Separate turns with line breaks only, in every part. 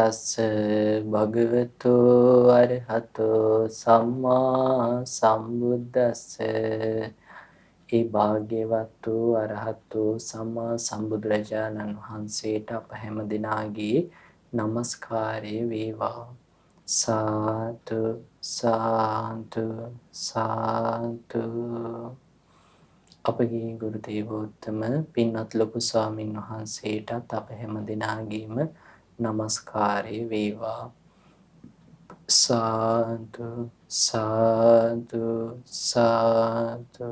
තස්ස භගවතු අරහතෝ සම්මා සම්බුද්දස්ස. ඒ භාග්‍යවතු අරහතෝ සම්මා සම්බුදුරජාණන් වහන්සේට අප හැම දිනාගේ නමස්කාරය වේවා. සාදු සාදු සාදු. අපගේ ගුරු දේවෝත්තම පින්වත් ලොකු ස්වාමින් වහන්සේටත් අප හැම දිනාගේම නමස්කාරය වේවා. සාදු සාදු සාදු.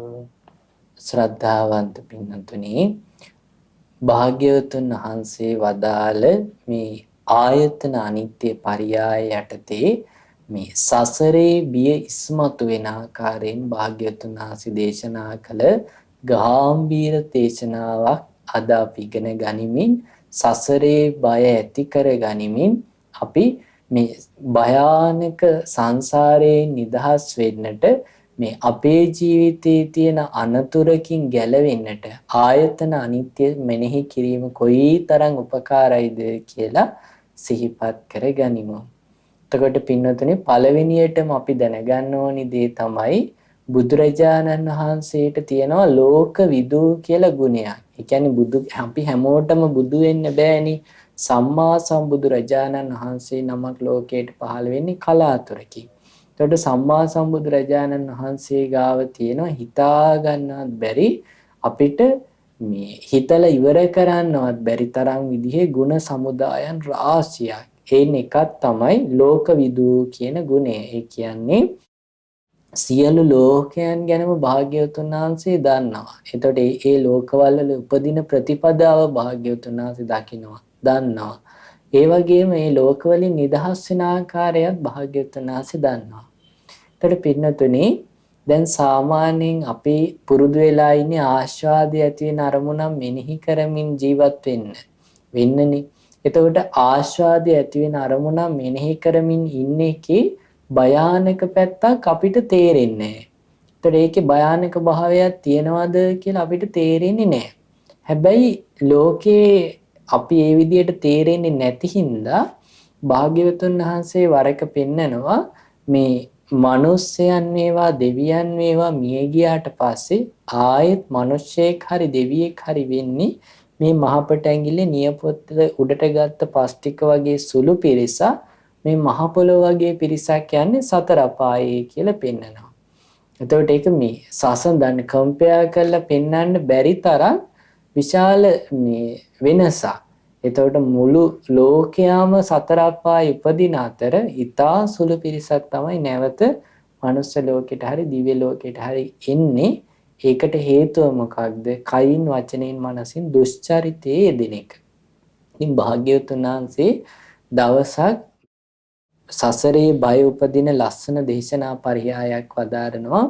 ශ්‍රද්ධාවන්ත පින්වත්නි, භාග්‍යවතුන් වහන්සේ වදාළ මේ ආයතන අනිත්‍ය පරියාය යටතේ මේ සසරේ බිය ඉස්මතු වෙන ආකාරයෙන් භාග්‍යවතුන් වහන්සේ දේශනා කළ ගාම්භීර දේශනාවක් අද අපි ඉගෙන ගනිමින් සසරේ බය ඇති කර ගනිමින් අපි මේ භයානක සංසාරයෙන් නිදහස් වෙන්නට, මේ අපේ ජීවිතයේ තියෙන අනතුරකින් ගැලවෙන්නට ආයතන අනිත්‍ය මෙනෙහි කිරීම කොයිතරම් උපකාරයිද කියලා සිහිපත් කර ගනිමු. එතකොට පින්වතුනි, පළවෙනියටම අපි දැනගන්න ඕනි දේ තමයි බුදුරජාණන් වහන්සේට තියෙනවා ලෝක විදු කියලා ගුණයක්. ඒ කියන්නේ අපි හැමෝටම බුදු වෙන්න බෑනේ. සම්මා සම්බුදුරජාණන් වහන්සේ නමක් ලෝකයට පහළ වෙන්නේ කලාතුරකින්. එතකොට සම්මා සම්බුදුරජාණන් වහන්සේ ගාව තියෙනවා හිතා ගන්නවත් බැරි, අපිට මේ හිතලා ඉවර කරන්නවත් බැරි තරම් විදිහේ ගුණ සමුදායන් රාශියක්. ඒන් එකක් තමයි ලෝකවිදු කියන ගුණය. ඒ කියන්නේ සියලු ලෝකයන් ගැනම භාග්‍යවතුන් වහන්සේ දන්නවා. එතකොට ඒ ලෝකවල උපදින ප්‍රතිපදාව භාග්‍යවතුන් වහන්සේ දකිනවා, දන්නවා. ඒ වගේම මේ ලෝකවලින් නිදහස් වෙන ආකාරයත් භාග්‍යවතුන් වහන්සේ දන්නවා. එතකොට පින්නතුනි, දැන් සාමාන්‍යයෙන් අපි පුරුදු වෙලා ඉන්නේ ආස්වාදය ඇති වෙන අරමුණක් මෙනෙහි කරමින් ජීවත් වෙන්නනේ. එතකොට ආස්වාදය ඇති වෙන අරමුණක් මෙනෙහි කරමින් ඉන්න එකේ භයානක පැත්තක් අපිට තේරෙන්නේ නැහැ. එතකොට ඒකේ භයානක භාවයක් තියනවද කියලා අපිට තේරෙන්නේ නැහැ. හැබැයි ලෝකේ අපි ඒ විදිහට තේරෙන්නේ නැති හින්දා භාග්‍යවතුන් වහන්සේ වරක පෙන්නනවා මේ මිනිස්යන් වේවා දෙවියන් වේවා මිය ගියාට පස්සේ ආයෙත් මිනිස්සෙක් හරි දෙවියෙක් හරි වෙන්නේ මේ මහපට ඇඟිල්ලේ නියපොත්ත උඩට ගත්ත පස් ටික වගේ සුළු පිරිසක්. මේ මහ පොළොව වගේ පිරිසක් යන්නේ සතර අපායේ කියලා පෙන්නනවා. එතකොට ඒක මේ සසඳන්න කම්පෙයාර් කරලා පෙන්වන්න බැරි තරම් විශාල මේ වෙනසක්. එතකොට මුළු ලෝකයාම සතර අපායේ උපදින අතර ඊටා සුළු පිරිසක් තමයි නැවත මනුස්ස ලෝකෙට හරි දිව්‍ය ලෝකෙට හරි එන්නේ. ඒකට හේතුව මොකක්ද? කයින් වචනෙන් මනසින් දුෂ්චරිතයේ යෙදෙන එක. ඉතින් භාග්‍යවතුන් වහන්සේ දවසක් සසරේ බය උපදින ලස්සන දේශනා පරියායක් වදාරනවා,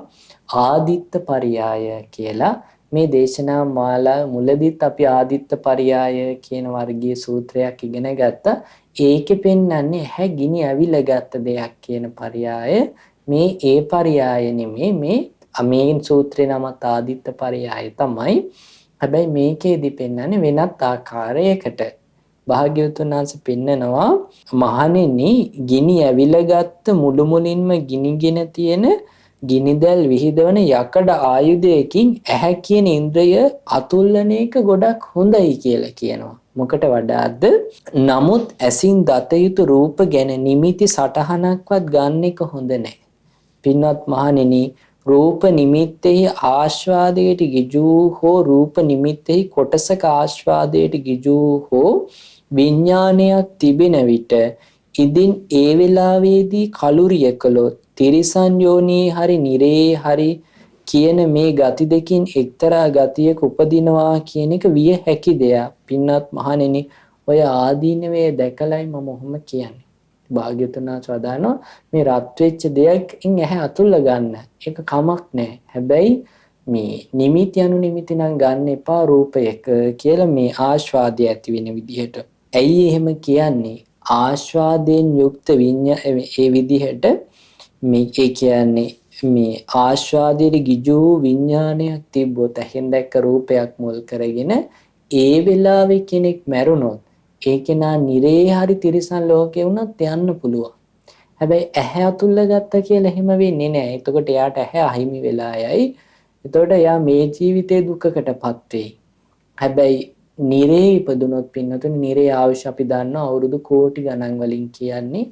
ආදිත්ත පරියාය කියලා. මේ දේශනා මාලා මුලදීත් අපි ආදිත්ත පරියාය කියන වර්ගයේ සූත්‍රයක් ඉගෙන ගත්තා. ඒකෙ පෙන්වන්නේ ඇහැ ගිනි ඇවිල්ලා ගත්ත දෙයක් කියන පරියාය. මේ ඒ පරියාය නෙමේ, මේ සූත්‍රේ නම ආදිත්ත පරියාය තමයි. හැබැයි මේකේදී පෙන්වන්නේ වෙනත් ආකාරයකට. භාග්‍යවතුන් වහන්සේ පෙන්නනවා, මහණෙනි, ගිනි ඇවිල්ලා ගත්ත මුළු මුලින්ම ගිනිගෙන තියෙන ගිනිදැල් විහිදවන යකඩ ආයුධයකින් ඇහැ කියන ඉන්ද්‍රය අතුල්ලන එක ගොඩක් හොඳයි කියලා කියනවා. මොකට වඩාත්ද? නමුත් ඇසින් දත යුතු රූප ගැන නිමිති සටහනක්වත් ගන්න එක හොඳ නැහැ. පින්වත් මහණෙනි, රූප නිමිත්තෙහි ආස්වාදයට ගිජු හෝ රූප නිමිත්තෙහි කොටසක ආස්වාදයට ගිජු හෝ විඥානයක් තිබෙන විට ඉදින් ඒ වෙලාවේදී කලුරිය කළොත් තිරිසන් යෝනී හරි නිරේ හරි කියන මේ ගති දෙකින් එක්තරා ගතියක උපදිනවා කියන එක විය හැකි දෙයක්. පින්වත් මහණෙනි, ඔය ආදීනවේ දැකලයි මම ඔහොම කියන්නේ. භාග්‍යවතුන් වහන්සේ වදානවා, මේ රත් වෙච්ච දෙයකින් ඇහැ අතුල්ල ගන්න ඒක කමක් නැහැ. හැබැයි මේ නිමිති අනු නිමිති නම් ගන්න එපා රූපයක කියලා, මේ ආස්වාදය ඇති වෙන විදිහට. ඇයි එහෙම කියන්නේ? ආස්වාදයෙන් යුක්ත ඒ විදිහට මේ කියන්නේ මේ ආස්වාදයේ ගිජු විඥානයක් තිබ්බොත්, ඇහෙන් දැක්ක රූපයක් මුල් කරගෙන ඒ වෙලාවේ කෙනෙක් මැරුණොත් ඒ කෙනා නිරේ හරි තිරිසන් ලෝකේ වුණත් යන්න පුළුවන්. හැබැයි ඇහැ අතුල්ල ගත්ත කියලා එහෙම වෙන්නේ නැහැ. එතකොට එයාට ඇහැ අහිමි වෙලා යයි. එතකොට එයා මේ ජීවිතේ දුකකටපත් වෙයි. හැබැයි නිරේ ඉපදුනොත් පින්නතුනි නිරේ ආයුෂ අපි දන්නවා අවුරුදු කෝටි ගණන් වලින් කියන්නේ.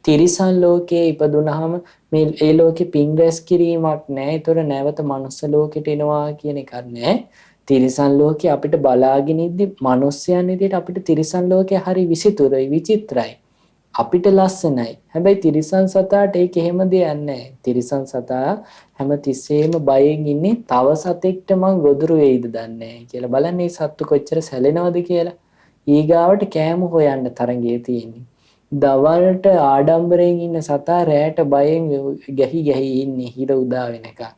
තිරිසන් ලෝකයේ ඉපදුනහම මේ ඒ ලෝකේ පින් රැස් කිරීමක් නැහැ. ඒතර නැවත මනුස්ස ලෝකෙට එනවා කියන එකක් නැහැ. තිරිසන් ලෝකේ අපිට බලාගෙන ඉද්දි මිනිස්යන් විදියට අපිට තිරිසන් ලෝකේ හරි විසිතුරයි විචිත්‍රයි. අපිට ලස්සනයි. හැබැයි තිරිසන් සතාට ඒක එහෙම දෙයක් නැහැ. තිරිසන් සතා හැම තිස්සෙම බයෙන් ඉන්නේ තව සතෙක්ට මං ගොදුරු වෙයිද දන්නේ නැහැ කියලා. බලන්න මේ සත්තු කොච්චර සැලෙනවද කියලා. ඊගාවට කෑම හොයන්න තරංගේ තියෙන්නේ. දවල්ට ආඩම්බරයෙන් ඉන්න සතා රැයට බයෙන් ගැහි ගැහි ඉන්නේ හිර උදා වෙනකන්.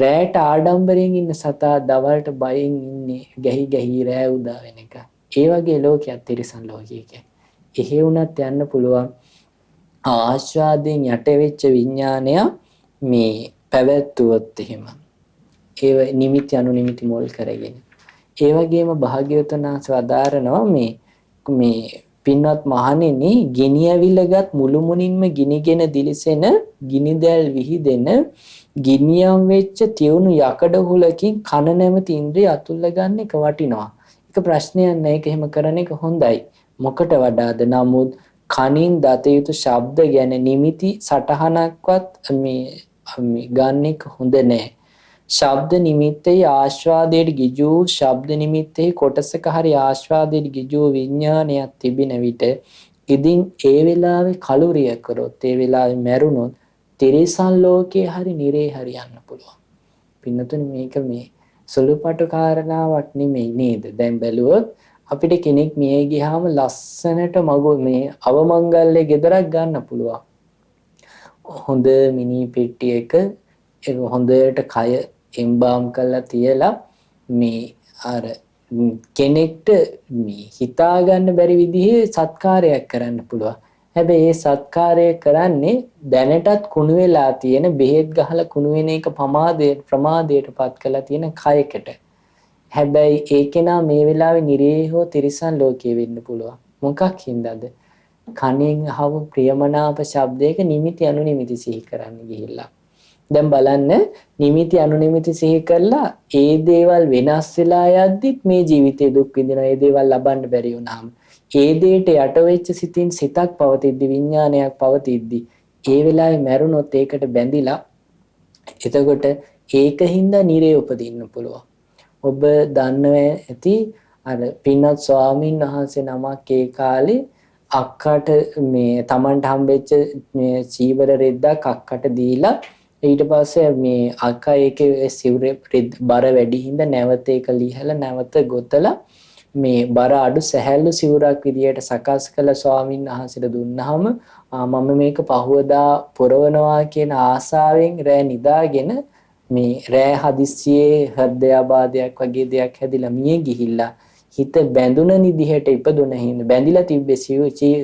රැයට ආඩම්බරයෙන් ඉන්න සතා දවල්ට බයෙන් ඉන්නේ ගැහි ගැහි රැය උදා වෙනකන්. ඒ වගේ ලෝකයක් තිරිසන් ලෝකයක. එහෙ වුණත් යන්න පුළුවන් ආස්වාදයෙන් යට වෙච්ච විඥානය මේ පැවැත්වුවොත් එහෙම. ඒව නිමිති අනුනිමිති මුල් කරගෙන. ඒ වගේම භාග්‍යවතුන් වහන්සේ වදාරනවා මේ පින්වත් මහණෙනි ගිනි ඇවිලගත් මුළුමුණින්ම ගිනිගෙන දිලිසෙන ගිනිදැල් විහිදෙන ගිනියම් වෙච්ච තියුණු යකඩ හුලකින් කන නැමැති ඉන්ද්‍රිය අතුල්ල ගන්න එක වටිනවා. ඒක ප්‍රශ්නයක් නෑ. ඒක එහෙම කරන එක හොඳයි. මොකට වඩාද? නමුත් කනින් දත යුතු ශබ්ද ගැන නිමිති සටහනක්වත් මේ ගන්න එක හොඳ නෑ. ශබ්ද නිමිත්තේ ආස්වාදයට ගිජු ශබ්ද නිමිත්තේ කොටසක හරි ආස්වාදයට ගිජු විඥානයක් තිබෙන විට ඉදින් ඒ වෙලාවේ කලුරිය කරොත් ඒ වෙලාවේ මැරුණොත් තිරිසන් ලෝකේ හරි නිරේ හරි යන්න පුළුවන්. පින්නතුනි මේක මේ සුළුපටු කාරණාවක් නෙමෙයි නේද? දැන් බැලුවොත් අපිට කෙනෙක් මිය ගියාම ලස්සනට මගු මේ අවමංගල්‍ය ගෙදරක් ගන්න පුළුවන්. හොඳ මිනි පෙට්ටියක හොඳට කය එම්බාම් කරලා තියලා මේ අර කෙනෙක්ට මේ හිතා ගන්න බැරි විදිහේ සත්කාරයක් කරන්න පුළුවන්. හැබැයි ඒ සත්කාරය කරන්නේ දැනටත් කුණු වෙලා තියෙන බෙහෙත් ගහලා කුණු වෙන එක ප්‍රමාදයටපත් කරලා තියෙන කයකට. හැබැයි ඒ කෙනා මේ වෙලාවේ නිරේ හෝ තිරිසන් ලෝකයේ වෙන්න පුළුවන්. මොකක් හින්දාද? කණෙන් අහව ප්‍රියමනාප ශබ්දයක නිමිති අනුනිමිති සිහි කරන්න ගිහිල්ලා. දැන් බලන්න නිමිති අනුනිමිති සිහි කරලා ඒ දේවල් වෙනස් වෙලා යද්දිත් මේ ජීවිතේ දුක් විඳිනවා. ඒ දේවල් ලබන්න බැරි වුණාම ඒ දෙයට යට වෙච්ච සිතින් සිතක් පවතිද්දි විඥානයක් පවතිද්දි ඒ වෙලාවේ මැරුණොත් ඒකට බැඳිලා එතකොට ඒකින්ද නිරේ උපදින්න පුළුවන්. ඔබ දන්නව ඇති අර පින්වත් ස්වාමීන් වහන්සේ නමක් ඒ කාලේ අක්කට මේ Tamanට හම්බෙච්ච මේ චීවර රෙද්දක් අක්කට දීලා ඊට පස්සේ මේ අක්කා ඒකේ සිවුරේ බර වැඩි හින්දා නැවත ඒක ලිහලා නැවත ගොතලා මේ බර අඩු සැහැල්ලු සිවුරක් විදියට සකස් කළ ස්වාමීන් වහන්සේට දුන්නාම මම මේක පහවදා පුරවනවා කියන ආසාවෙන් රෑ නිදාගෙන මේ රෑ හදිස්සියේ හෘදයාබාධයක් වගේ දෙයක් හැදිලා මිය ගිහිල්ලා හිත බැඳුන නිදිහට ඉපදුන හින්දා බැඳිලා තිබ්බේ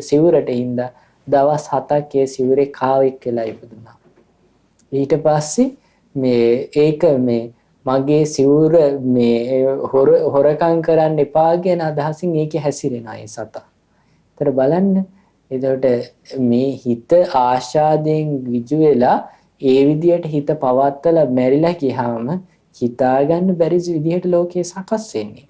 සිවුරට හින්දා දවස් 7ක් ඒ සිවුරේ කාවෙක් වෙලා ඉපදුනා. ඊට පස්සේ මේ ඒක මේ මගේ සිවුර මේ හොරකම් කරන්න එපා කියන අදහසින් ඒකේ හැසිරෙනවා ඒ සතා. ඒතර බලන්න එතකොට මේ හිත ආශාදයෙන් විජු වෙලා ඒ විදියට හිත පවත්තලා මැරිලා ගියාම හිතා ගන්න බැරි විදියට ලෝකේ සකස් වෙන්නේ.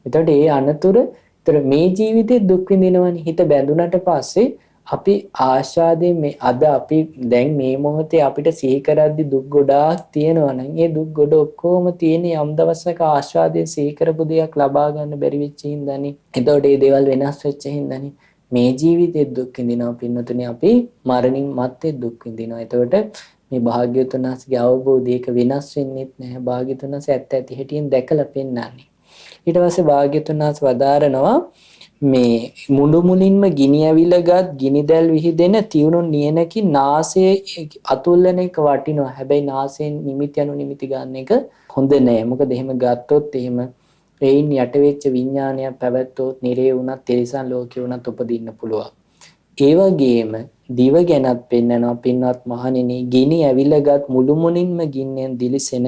එතකොට ඒ අනතුරු ඒතර මේ ජීවිතේ දුක් විඳිනවනේ. හිත බැඳුනට පස්සේ අපි ආශාදයෙන් මේ අද අපි දැන් මේ මොහොතේ අපිට සිහි කරද්දි දුක් ගොඩාක් තියෙනවා නම් ඒ දුක් ගොඩ ඔක්කොම තියෙන යම් දවසක ආශාදයෙන් සිහි කරපු දෙයක් ලබා ගන්න බැරි වෙච්ච හින්දානේ. එතකොට මේ දේවල් වෙනස් වෙච්ච හින්දානේ මේ ජීවිතේ දුක් විඳිනවා පින්නතුනේ අපි මරණින් මත්තේ දුක් විඳිනවා. එතකොට මේ භාග්‍යවතුන් වහන්සේගේ අවබෝධයක වෙනස් වෙන්නේ නැහැ. භාග්‍යවතුන් වහන්සේ ඇත්ත ඇති හැටියෙන් දැකලා පෙන්නන්නේ. ඊට පස්සේ භාග්‍යවතුන් වහන්සේ වදාරනවා මේ මුඩු මුලින්ම ගිනි ඇවිලගත් ගිනිදැල් විහිදෙන තියුණු නියනකින් නාසයේ අතුල්ලන එක වටිනවා. හැබැයි නාසයෙන් නිමිති අනුනිමිති ගන්න එක හොඳ නෑ. මොකද එහෙම ගත්තොත් එහෙම එයින් යට වෙච්ච විඥානයක් පැවැත්වුවොත් නිරේ වුණත් තිරිසන් ලෝකේ වුණත් උපදින්න පුළුවන්. ඒ වගේම දිව ගැනත් පෙන්නනවා පින්වත් මහණෙනි ගිනි ඇවිලගත් මුළු මුලින්ම ගින්නෙන් දිලිසෙන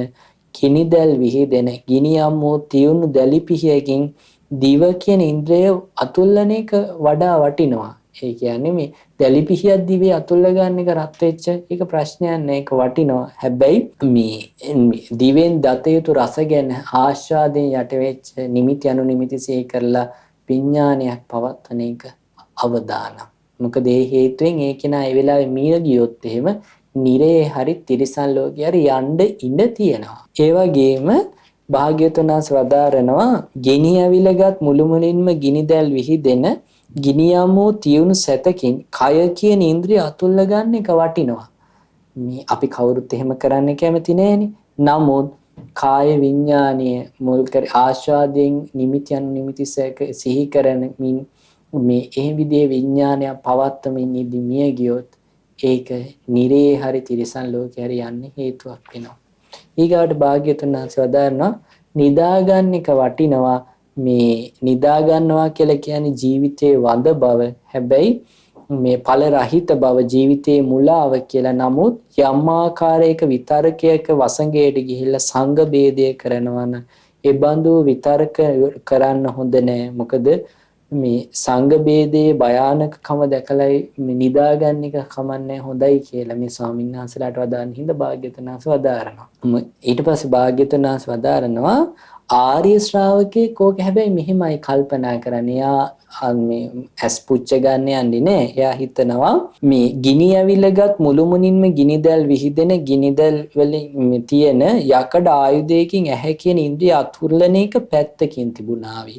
ගිනිදැල් විහිදෙන ගිනියම් වූ තියුණු දැලි පිහියකින් දිව කියන ඉන්ද්‍රය අතුල්ලන එක වඩා වටිනවා. ඒ කියන්නේ මේ දැලිපිහියක් දිවේ අතුල්ල ගන්න එක රත් වෙච්ච එක ප්‍රශ්නයක් නෑ, ඒක වටිනවා. හැබැයි මේ දිවෙන් දත යුතු රස ගැන ආස්වාදයෙන් යට වෙච්ච නිමිති අනුනිමිති සිහි කරලා විඥානයක් පවත්වන එක අවදානම්. මොකද ඒ හේතුවෙන් ඒ කෙනා ඒ වෙලාවේ මිය ගියොත් එහෙම නිරේ හරි තිරිසන් ලෝකේ හරි යන්න ඉඩ තියෙනවා. ඒ වගේම භාග්‍යවතුන් වහන්සේ වදාරනවා ගෙනි ඇවිලගත් මුළුමනින්ම ගිනි දැල් විහිදෙන ගිනියමෝ තියුණු සැතකින් කය කියන ඉන්ද්‍රිය අතුල්ල ගන්න එක වටිනවා. මේ අපි කවුරුත් එහෙම කරන්න කැමති නෑනේ. නමුත් කාය විඥානීය මුල් කර ආස්වාදයෙන් නිමිතියන් නිමිති සිහි කරන මේ ඒ විදිහේ විඥානය පවත්තමින් ඉදි මිය ගියොත් ඒක නිරේ හරි තිරිසන් ලෝකේ හරි යන්නේ හේතුවක් වෙනවා. ඊගාට භාග්‍යතුන් වහන්සේ වදාරනවා නිදා ගන්න එක වටිනවා. මේ නිදා ගන්නවා කියලා කියන්නේ ජීවිතයේ වඳ බව. හැබැයි මේ ඵල රහිත බව, ජීවිතයේ මුලාව කියලා. නමුත් යම් ආකාරයක විතරකයක වසඟයට ගිහිල්ලා සංඝ ભેදය කරනවා නම් ඒ බඳු විතරක කරන්න හොඳ නෑ. මොකද මේ සංඝ ભેදයේ භයානකකම දැකලා නිදා ගන්න එක කමන්නේ හොඳයි කියලා මේ ස්වාමීන් වහන්සේලාට වදාන්න හිඳ භාග්‍යවතුන් වහන්සේ වදාරනවා. ඊට පස්සේ භාග්‍යවතුන් වහන්සේ වදාරනවා ආර්ය ශ්‍රාවකෙක් ඕක හැබැයි මෙහෙමයි කල්පනා කරන්නේ. එයා මේ ඇස් පුච්ච ගන්න යන්නේ නෑ. එයා හිතනවා මේ ගිනි ඇවිලගත් මුළුමනින්ම ගිනිදැල් විහිදෙන ගිනිදැල් වලින් තියෙන යකඩ ආයුධයකින් ඇහැ කියන ඉන්ද්‍රිය අතුල්ලන එක පැත්තකින් තිබුණාවි.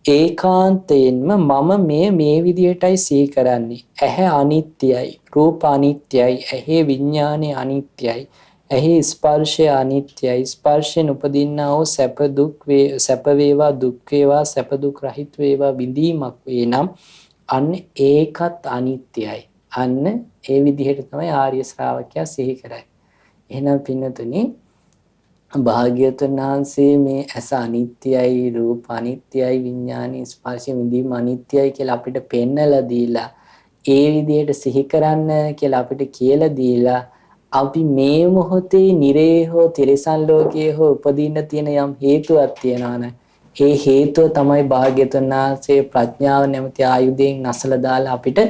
ඒකාන්තයෙන්ම මම මේ විදිහටයි සිහි කරන්නේ. ඇහැ අනිත්‍යයි, රූප අනිත්‍යයි, ඇහි විඥානය අනිත්‍යයි, ඇහි ස්පර්ශය අනිත්‍යයි. ස්පර්ශයෙන් උපදින්නා වූ සැප වේවා දුක් වේවා සැප දුක් රහිත වේවා විඳීමක් වේ නම් අන්න ඒකත් අනිත්‍යයි. අන්න ඒ විදිහට තමයි ආර්ය ශ්‍රාවකයා සිහි කරන්නේ. එහෙනම් පින්නතුනි භාග්‍යවතුන් වහන්සේ මේ ඇස අනිත්‍යයි, රූප අනිත්‍යයි, විඥානීය ස්පර්ශ විඳීම අනිත්‍යයි කියලා අපිට පෙන්නලා දීලා ඒ විදිහට සිහි කරන්න කියලා අපිට කියලා දීලා අපි මේ මොහොතේ නිරේ හෝ තිරිසන් ලෝකයේ හෝ උපදින්න තියෙන යම් හේතුවක් තියෙනවා නම් ඒ හේතුව තමයි භාග්‍යවතුන් වහන්සේ ප්‍රඥාව නැමැති ආයුධයෙන් නැසලා දාලා අපිට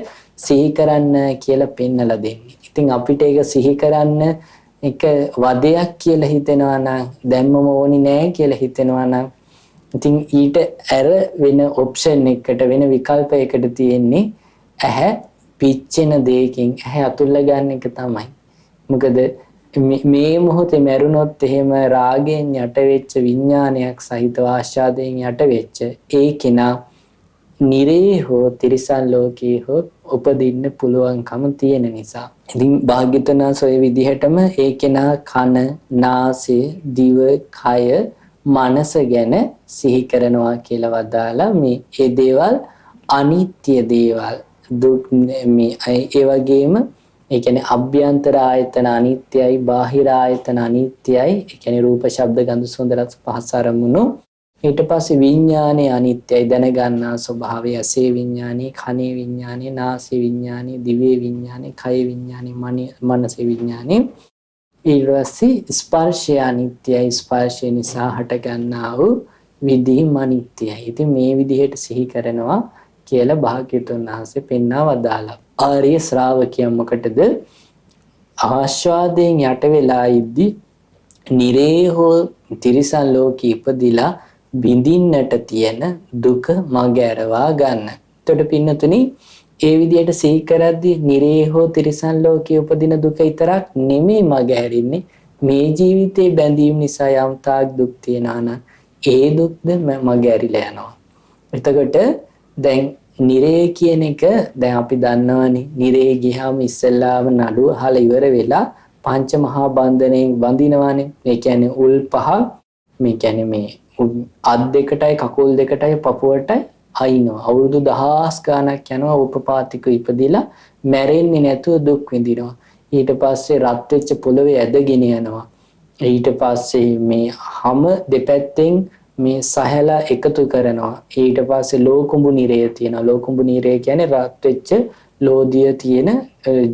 සිහි කරන්න කියලා පෙන්නලා දෙන්නේ. ඉතින් අපිට ඒක සිහි කරන්න එක වදයක් කියලා හිතෙනවා නම් දැම්මම ඕනි නෑ කියලා හිතෙනවා නම් ඉතින් ඊට ඇර වෙන ඔප්ෂන් එකකට වෙන විකල්පයකට තියෙන්නේ ඇහැ පිච්චෙන දෙයකින් ඇහැ අතුල්ල ගන්න එක තමයි. මොකද මේ මොහොතේ මැරුණොත් එහෙම රාගයෙන් යට වෙච්ච විඥානයක් සහිත ආශාදයෙන් යට වෙච්ච ඒ කෙනා නිරේ හෝ තිරිසන් ලෝකේ හෝ උපදින්න පුළුවන්කම තියෙන නිසා. ඉතින් භාග්‍යවතුන් වහන්සේ ඔය විදිහටම ඒ කෙනා කන, නාසය, දිව, කය, මනස ගැන සිහි කරනවා කියලා වදාලා මේ ඒ දේවල් අනිත්‍ය දේවල්. දුක් මේ ඒ වගේම ඒ කියන්නේ අභ්‍යන්තර ආයතන අනිත්‍යයි, බාහිර ආයතන අනිත්‍යයි. ඒ කියන්නේ රූප, ශබ්ද, ගන්ධ, සුවඳ, රස, පහස අරමුණු. ඊට පස්සේ විඥානයේ අනිත්‍යයි, දැනගන්නා ස්වභාවය. ඇසේ විඥානේ, කනේ විඥානේ, නාසයේ විඥානේ, දිවේ විඥානේ, කයේ විඥානේ, මනසේ විඥානේ. ඊට පස්සේ ස්පර්ශය අනිත්‍යයි, ස්පර්ශය නිසා හටගන්නා වූ විදීම අනිත්‍යයි. ඉතින් මේ විදිහට සිහි කරනවා කියලා භාග්‍යවතුන් වහන්සේ පෙන්වා වදාළා. ආර්ය ශ්‍රාවකයන් මොකටද ආස්වාදයෙන් යට වෙලා ඉද්දි නිරේ හෝ තිරිසන් ලෝකෙ ඉපදිලා බිඳින්නට තියෙන දුක මග ඇරවා ගන්න. එතකොට පින්නතුනි ඒ විදිහට සිහි කරද්දී නිරේ හෝ තිරිසන් ලෝකයේ උපදින දුක විතරක් නෙමෙයි මග ඇරින්නේ, මේ ජීවිතේ බැඳීම් නිසා යම් තාක් දුක් තියනවා නම් ඒ දුක්ද මග ඇරිලා යනවා. එතකොට දැන් නිරේ කියන එක දැන් අපි දන්නවනේ, නිරේ ගියාම ඉස්සෙල්ලාම නඩුව අහලා ඉවර වෙලා පංච මහා බන්ධනයෙන් බඳිනවානේ. ඒ කියන්නේ උල් පහ, මේ කියන්නේ මේ අත් දෙකටයි කකුල් දෙකටයි පපුවටයි අයින්නවා. අවුරුදු 1000 ගණක් යනවා උපපාතික ඉපදිලා මැරෙන්නේ නැතුව දුක් විඳිනවා. ඊට පස්සේ රත් වෙච්ච පොළවේ ඇදගෙන යනවා. ඊට පස්සේ මේ හැම දෙපැත්තෙන් මේ සහැලා එකතු කරනවා. ඊට පස්සේ ලෝකුඹු නිරය තියෙනවා. ලෝකුඹු නිරය කියන්නේ රත් වෙච්ච ලෝදිය තියෙන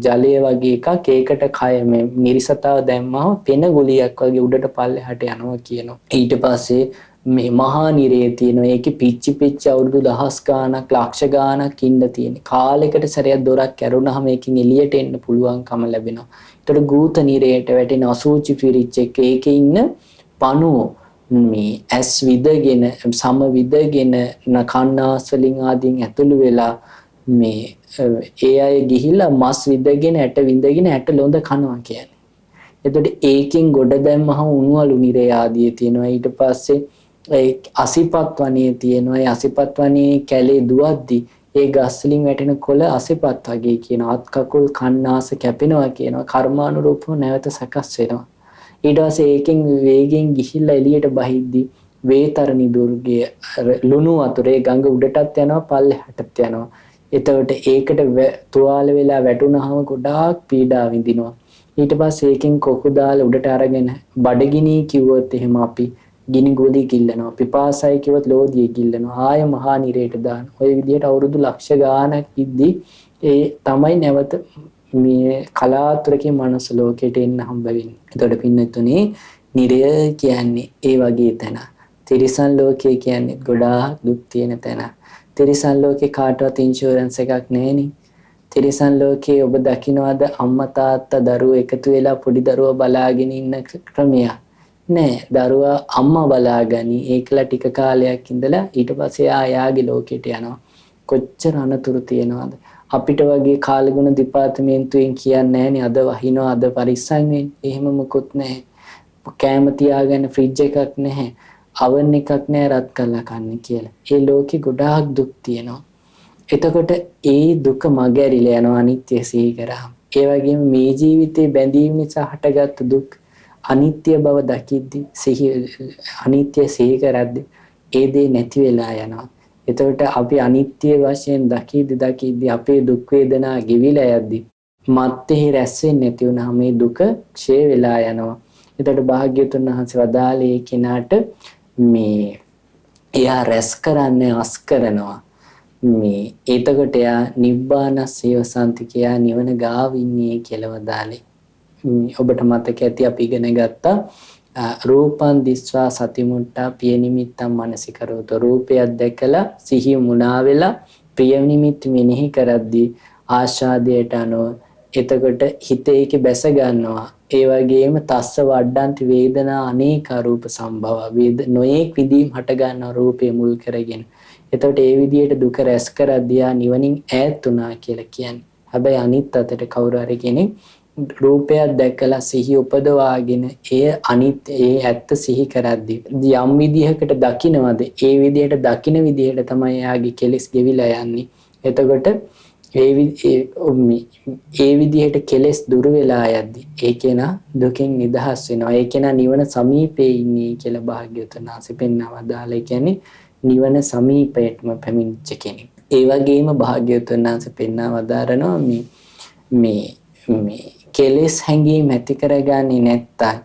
ජලය වගේ එකක්. ඒකට කය මේ නිරිසතාව දැම්මම පෙන ගුලියක් වගේ උඩට පල්ලෙහාට යනවා කියනවා. ඊට පස්සේ මේ මහා නිරේ තියෙනවා. ඒකේ පිච්චි අවුරුදු දහස් ගාණක් ලක්ෂ ගාණක් ඉන්න තියෙන. කාලයකට සැරයක් දොරක් කැරුණාම ඒකෙන් එළියට එන්න පුළුවන්කම ලැබෙනවා. ඒතකොට ගූත නිරේට වැටෙන අසූචි පිරිච්ච එක ඒකේ ඉන්න පණුව මේ ඇස් විදගෙන සම විදගෙන කන්නාස් වලින් ආදීන් ඇතුළු වෙලා මේ ඒ අය ගිහිලා මස් විදගෙන ඇට විඳගෙන ඇට ලොඳ කනවා කියන්නේ. එතකොට ඒකෙන් ගොඩ දැම්මහම උණුවලු නිරේ ආදී තියෙනවා. ඊට පස්සේ ඒ අසිපත් වනේ තියෙනවා. ඒ අසිපත් වනේ කැලේ දුවද්දි ඒ ගස් වලින් වැටෙන කොළ අසිපත් වගේ කියන අත් කකුල් කන්නාස කැපෙනවා කියනවා. කර්මානුරූපව නැවත සකස් වෙනවා. ඊට පස්සේ ඒකෙන් වේගෙන් ගිහිල්ලා එළියට බහිද්දි වේතරණි දුර්ගය ලුණු වතුරේ ගඟ උඩටත් යනවා පල්ලෙහාටත් යනවා. එතකොට ඒකට තුවාල වෙලා වැටුනහම ගොඩාක් පීඩා විඳිනවා. ඊට පස්සේ ඒකෙන් කොකු දාලා උඩට අරගෙන බඩගිනි කිව්වොත් එහෙම අපි ගිනි ගොඩි කිල්ලනවා. පිපාසයි කිව්වොත් ලෝදිය කිල්ලනවා. ආය මහා නිරේට දාන. ඔය විදිහට අවුරුදු ලක්ෂ ගාණක් ඉද්දි ඒ තමයි නැවත මේ කලාතුරකින් මනස ලෝකයට එන්න හම්බ වෙන්නේ. එතකොට පින්නතුනේ නිරය කියන්නේ ඒ වගේ තැන. තිරිසන් ලෝකය කියන්නේ ගොඩාක් දුක් තියෙන තැන. තිරිසන් ලෝකේ කාටවත් ඉන්ෂුරන්ස් එකක් නැහෙනි. තිරිසන් ලෝකේ ඔබ දකින්නවද අම්මා තාත්තා දරුවෝ එකතු වෙලා පොඩි දරුවා බලාගෙන ඉන්න ක්‍රමයක් නෑ. දරුවා අම්මා බලාගනි ඒකලා ටික කාලයක් ඉඳලා ඊට පස්සේ ආයාගේ ලෝකෙට යනවා. කොච්චර අනතුරු තියෙනවද? අපිට වගේ කාලගුණ දෙපාර්තමේන්තුවෙන් කියන්නේ නැහනේ අද වහිනවා අද පරිස්සම් වෙන්න. එහෙම මොකුත් නැහැ. කෑම තියාගන්න ෆ්‍රිජ් එකක් නැහැ. අවන් එකක් නැහැ රත් කරලා කන්න කියලා. ඒ ලෝකේ ගොඩාක් දුක් තියෙනවා. එතකොට ඒ දුක මගහැරිලා යනවා අනිත්‍ය සිහි කරාම. ඒ වගේම මේ ජීවිතේ බැඳීම් නිසා හටගත් දුක් අනිත්‍ය බව දකිද්දි අනිත්‍ය සිහි කරද්දි ඒ දේ නැති වෙලා යනවා. එතකොට අපි අනිත්‍ය වශයෙන් දකිද්දි අපේ දුක් වේදනා ගෙවිලා යද්දි මත්තේ රැස් වෙන්නේ නැති වුණාම මේ දුක ක්ෂය වෙලා යනවා. එතකොට භාග්‍යවතුන් වහන්සේ වදාළේ කෙනාට මේ එයා රැස් කරන්නේ අස් කරනවා. මේ එතකොට එයා නිබ්බානස්සේව සම්තිකයා නිවන ගාව ඉන්නේ කියලා වදාළේ. ඔබට මතක ඇති අපි ඉගෙන ගත්තා රූපං දිස්වා සතිමුට්ටා පිය නිමිත්තං මනසිකරෝත. රූපයක් දැකලා සිහිය මුලා වෙලා ප්‍රිය නිමිති මෙනෙහි කරද්දී ආශාදයට අනුව එතකොට හිතේක බැස ගන්නවා. ඒ වගේම තස්ස වඩ්ඩන්ති වේදනා අනේක රූප සම්භව නොයේක් විදීම් හට ගන්නවා රූපේ මුල් කරගෙන. එතකොට ඒ විදිහට දුක රැස් කරද්දී නිවනින් ඈත් වුණා කියලා කියන්නේ. හැබැයි අනිත් අතට කවුරු හරි කෙනෙක් රූපයක් දැකලා සිහි උපදවාගෙන ඒ ඇත්ත සිහි කරද්දී යම් විදිහකට දකින්නවද ඒ විදිහට දකින්න විදිහට තමයි එයාගේ කෙලෙස් ගෙවිලා යන්නේ. එතකොට ඒ විදිහට කෙලෙස් දුර වෙලා යද්දී ඒ කෙනා දුකින් නිදහස් වෙනවා. ඒ කෙනා නිවන සමීපේ ඉන්නේ කියලා භාග්‍යවතුන් වහන්සේ පෙන්වනවා. දාලා කියන්නේ නිවන සමීපයටම පැමිණිච්ච කෙනෙක්. ඒ වගේම භාග්‍යවතුන් වහන්සේ පෙන්වා වදාරනවා මේ කෙලෙස් හැඟීම් ඇති කරගන්නේ නැත්තම්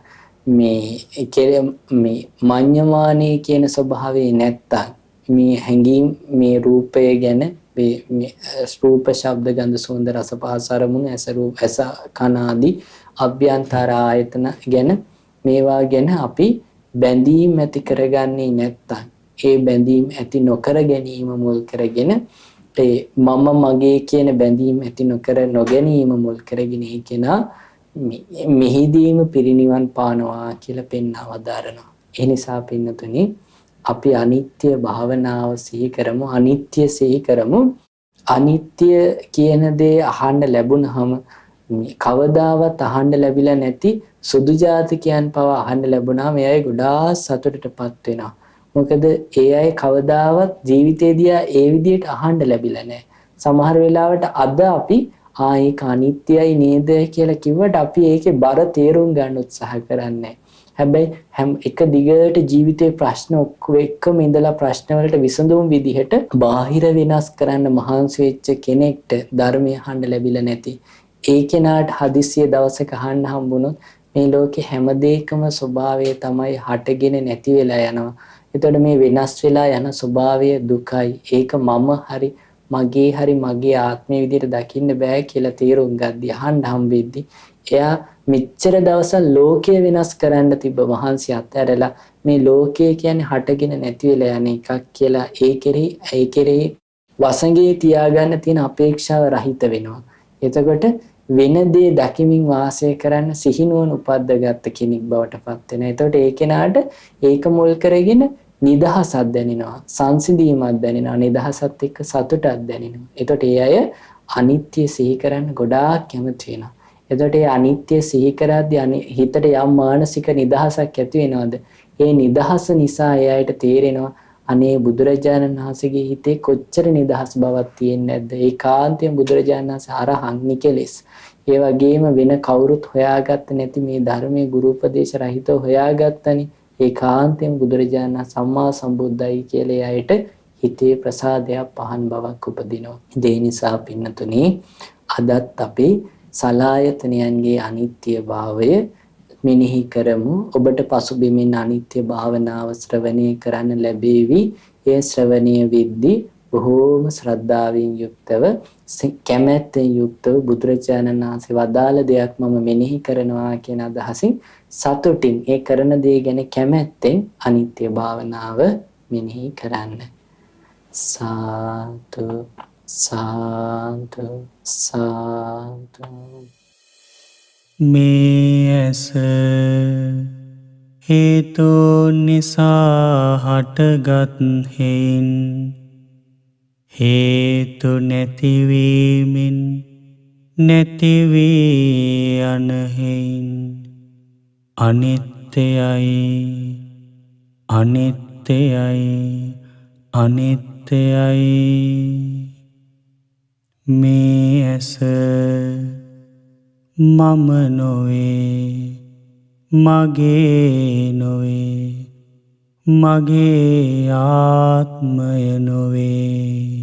මේ මඤ්ඤමානේ කියන ස්වභාවය නැත්තම් මේ හැඟීම් මේ රූපය ගැන මේ රූප ශබ්ද ගන්ධ සුවඳ රස පහස අරමුණු ඇස කන ආදී අභ්‍යන්තර ආයතන ගැන මේවා ගැන අපි බැඳීම් ඇති කරගන්නේ නැත්තම් ඒ බැඳීම් ඇති නොකර ගැනීම මුල් කරගෙන මම මගේ කියන බැඳීම් ඇති නොගැනීම මුල් කරගෙන කෙනා මෙහිදීම පිරිනිවන් පානවා කියලා පෙන්වා වදාරනවා. ඒ නිසා පින්නතුනි අපි අනිත්‍ය භාවනාව සිහි කරමු. අනිත්‍ය සිහි කරමු. අනිත්‍ය කියන දේ අහන්න ලැබුණහම කවදාවත් අහන්න ලැබිලා නැති සුදු ජාතිකයන් පව අහන්න ලැබුණාම එයයි ගොඩාක් සතුටටපත් වෙනවා. මොකද ඒ අය කවදාවත් ජීවිතේදී ඒ විදිහට අහන්න ලැබිලා නැහැ. සමහර වෙලාවට අද අපි ඒක අනිත්‍යයි නේද කියලා කිව්වට අපි ඒකේ බර තේරුම් ගන්න උත්සාහ කරන්නේ. හැබැයි එක දිගට ජීවිතේ ප්‍රශ්න එක්කම ඉඳලා ප්‍රශ්න වලට විසඳුම් විදිහට බාහිර වෙනස් කරන්න මහන්සි වෙච්ච කෙනෙක්ට ධර්මය අහන්න ලැබිලා නැති ඒ කෙනාට හදිසිය දවසක අහන්න හම්බුනොත් මේ ලෝකේ හැම දෙයකම ස්වභාවය තමයි හටගෙන නැති වෙලා යනවා. එතකොට මේ වෙනස් වෙලා යන ස්වභාවය දුකයි. ඒක මම මගේ ආත්මය විදිහට දකින්න බෑ කියලා තේරුම් ගද්දී අහන්න හම්බෙද්දී එයා මෙච්චර දවසක් ලෝකය වෙනස් කරන්න තිබ්බ මහන්සිය අත්හැරලා මේ ලෝකය කියන්නේ හටගෙන නැති වෙලා යන එකක් කියලා ඒ කෙරෙහි වසඟේ තියාගන්න තියෙන අපේක්ෂාව රහිත වෙනවා. එතකොට වෙන දේ දකිමින් වාසය කරන්න සිහිනුවන උපද්දගත්ත කෙනෙක් බවට පත් වෙනවා. එතකොට ඒ කෙනාට ඒක මුල් කරගෙන නිදහසක් දැනෙනවා, සංසිඳීමක් දැනෙනවා, නිදහසත් එක්ක සතුටක් දැනෙනවා. එතකොට ඒ අය අනිත්‍ය සිහි කරන්න ගොඩාක් කැමති වෙනවා. එතකොට ඒ අනිත්‍ය සිහි කරද්දී හිතට යම් මානසික නිදහසක් ඇති වෙනවද? ඒ නිදහස නිසා එයාට තේරෙනවා අනේ බුදුරජාණන් වහන්සේගේ හිතේ කොච්චර නිදහස් බවක් තියෙන්නේ නැද්ද? ඒකාන්තයෙන් බුදුරජාණන් වහන්සේ අරහං නිකලෙස්. ඒ වගේම වෙන කවුරුත් හොයාගත්ත නැති මේ ධර්මයේ ගුරු උපදේශ රහිතව හොයාගත්තනේ. ඒකාන්තයෙන් බුදුරජාණන් සම්මා සම්බුද්දයි කියලා එයාට හිතේ ප්‍රසාදයක් පහන් බවක් උපදිනවා. ඒ නිසා පින්නතුනි අදත් අපි සලායතනයන්ගේ අනිත්‍ය භාවය මෙනෙහි කරමු. ඔබට පසුබිමින් අනිත්‍ය භාවනාව ශ්‍රවණය කරන්න ලැබේවි. ඒ ශ්‍රවණය වෙද්දී බොහෝම ශ්‍රද්ධාවෙන් යුක්තව කැමැත්තෙන් යුක්තව බුදුරජාණන් වහන්සේ වදාළ දෙයක් මම මෙනෙහි කරනවා කියන අදහසින් සතුටින් ඒ කරන දේ ගැන කැමැත්තෙන් අනිත්‍ය භාවනාව මෙනෙහි කරන්න. සාදු සාදු සාදු.
මේ ඇස හේතු නිසා හටගත් හේන් හේතු නැතිවීමෙන් නැතිවී යන හේන් අනිත්‍යයි අනිත්‍යයි අනිත්‍යයි. මේ ඇස මම නොවේ මගේ නොවේ මගේ ආත්මය නොවේ.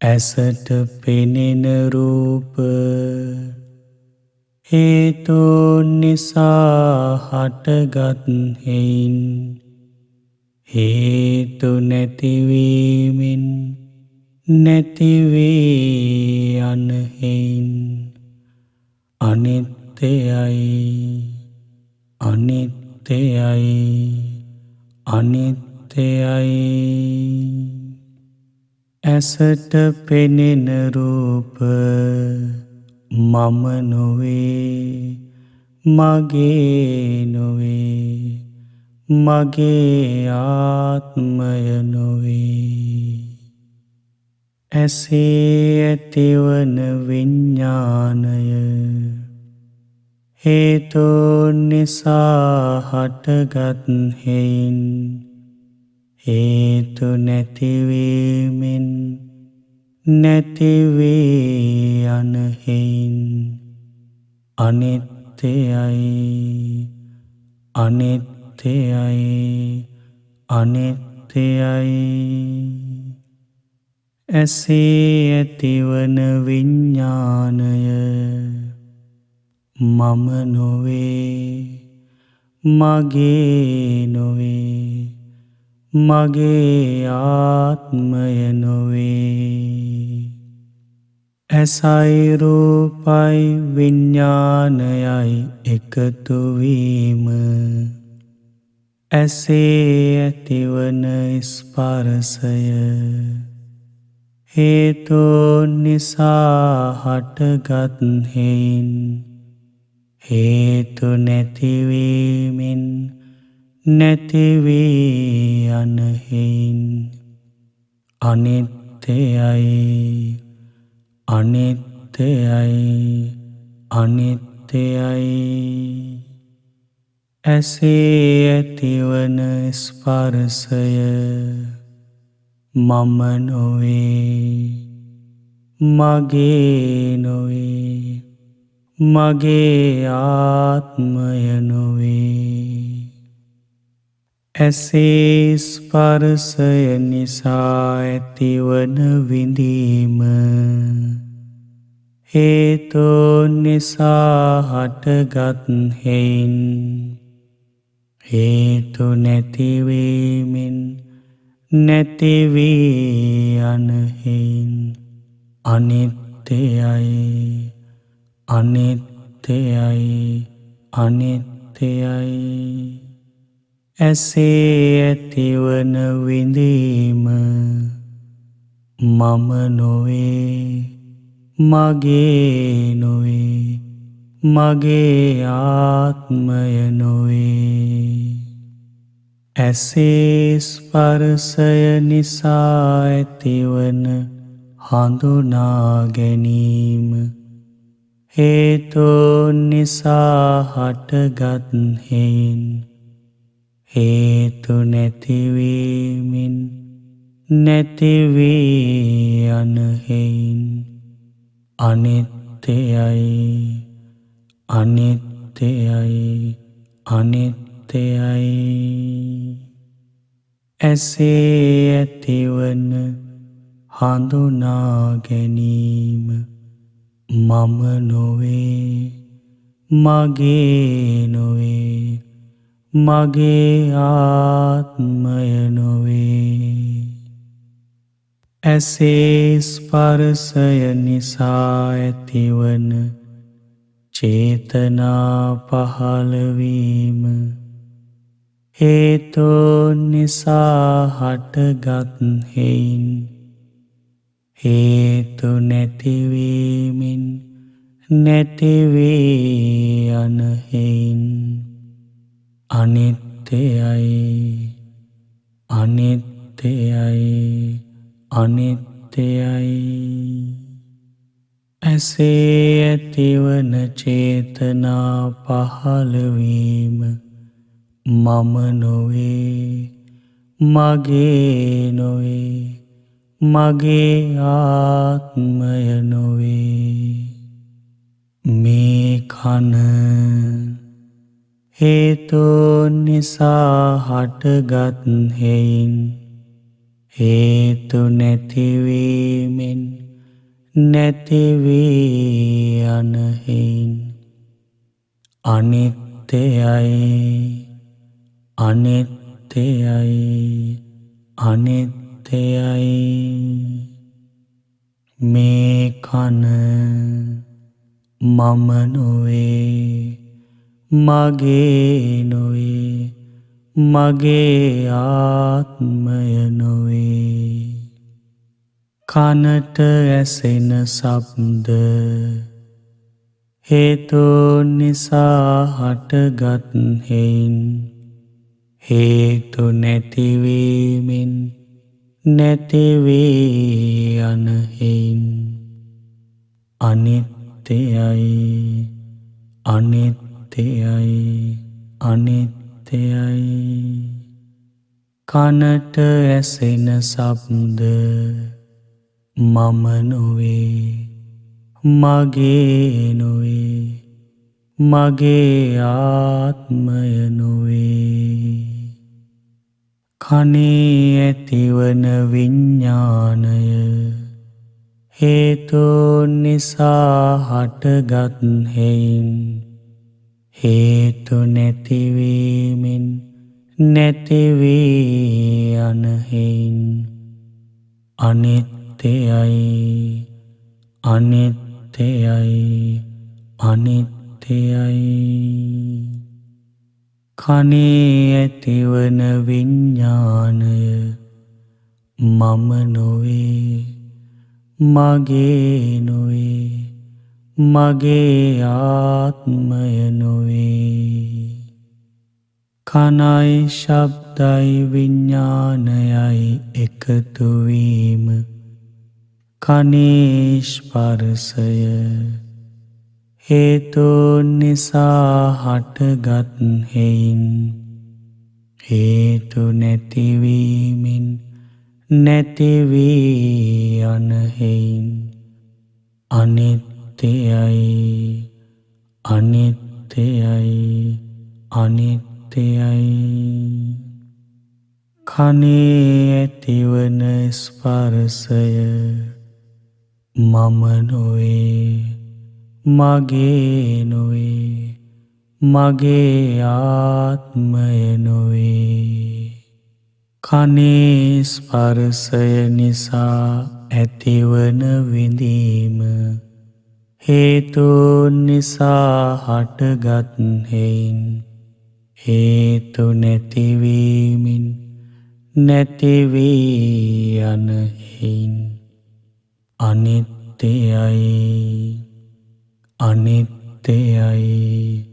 ඇසට පෙනෙන රූප හේතුන් නිසා හටගත් හේයින් හේතු නැතිවීමෙන් නැතිවී යන හේයින් අනිත්‍යයි අනිත්‍යයි අනිත්‍යයි. ඇසට පෙනෙන රූප මම නොවේ මගේ නොවේ මගේ ආත්මය නොවේ. ඇසේ ඇතිවන විඤ්ඤාණය හේතුන් නිසා හටගත් හේයින් හේතු නැතිවීමෙන් නැතිවී යන හේයින් අනිත්‍යයි අනිත්‍යයි අනිත්‍යයි. ඇසේ ඇතිවන විඤ්ඤාණය මම නොවේ මගේ නොවේ මගේ ආත්මය නොවේ. ඇසයි රූපයි විඤ්ඤාණයයි එකතු වීම ඇසේ ඇතිවන ස්පර්ශය හේතුන් නිසා හටගත් හේයින් හේතු නැතිවීමෙන් නැතිවී යන හේයින් අනිත්‍යයි අනිත්‍යයි අනිත්‍යයි. ඇසේ ඇතිවන ස්පර්ශය මම නොවේ මගේ නොවේ මගේ ආත්මය නොවේ. ඇසේ ස්පර්ශය නිසා ඇතිවන විඳීම හේතුන් නිසා හටගත් හේයින් හේතු නැතිවීමෙන් නැතිවී යන හේයින් අනිත්‍යයි අනිත්‍යයි අනිත්‍යයි. ඇසේ ඇතිවන විඳීම මම නොවේ, මගේ නොවේ, මගේ ආත්මය නොවේ. ඇසේ ස්පර්ශය නිසා ඇතිවන හඳුනා ගැනීම හේතුන් නිසා හටගත් හේයින් හේතු නැතිවීමෙන් නැතිවී යන හේයින් අනිත්‍යයි, අනිත්‍යයි, අනිත්‍යයි. ඇසේ ඇතිවන හඳුනා ගැනීම මම නොවේ, මගේ නොවේ, මගේ ආත්මය නොවේ. ඇසේ ස්පර්ශය නිසා ඇතිවන චේතනා පහළවීම හේතුන් නිසා හටගත් හේයින් හේතු නැතිවීමෙන් නැතිවී යන හේයින් අනිත්‍යයි, අනිත්‍යයි, අනිත්‍යයි. ඇසේ ඇතිවන චේතනා පහළවීම මම නොවේ, මගේ නොවේ, මගේ ආත්මය නොවේ. මේ කන හේතුන් නිසා හටගත් හේයින් හේතු නැතිවීමෙන් නැතිවී යන හේයින් අනිත්‍යයි, අනිත්‍යයි, අනිත්‍යයි. මේ කන මම නොවේ, මගේ නොවේ, මගේ ආත්මය නොවේ. කනට ඇසෙන ශබ්ද හේතුන් නිසා හටගත් හේයින් හේතු නැතිවීමෙන් නැතිවී යන හේයින් අනිත්‍යයි, අනිත්‍යයි, අනිත්‍යයි. කනට ඇසෙන ශබ්ද මම නොවේ, මගේ නොවේ, මගේ ආත්මය නොවේ. කනේ ඇතිවන විඤ්ඤාණය හේතුන් නිසා හටගත් හේයින් හේතු නැතිවීමෙන් නැතිවී යන හේයින් අනිත්‍යයි, අනිත්‍යයි, අනිත්‍යයි. කනේ ඇතිවන විඤ්ඤාණය මම නොවේ, මගේ නොවේ, මගේ ආත්මය නොවේ. කනයි ශබ්දයි විඤ්ඤාණයයි එකතු වීම කනේ ස්පර්ශය හේතුන් නිසා හටගත් හේයින් හේතු නැතිවීමෙන් නැතිවී යන හේයින් අනිත්‍යයි, අනිත්‍යයි, අනිත්‍යයි. කනේ ඇතිවන ස්පර්ශය මම නොවේ, මගේ නොවේ, මගේ ආත්මය නොවේ. කනේ ස්පර්ශය නිසා ඇතිවන විඳීම හේතුන් නිසා හටගත් හෙයින් හේතු නැතිවීමෙන් නැතිවී යන හෙයින් අනිත්‍යයි අනිත්‍යයි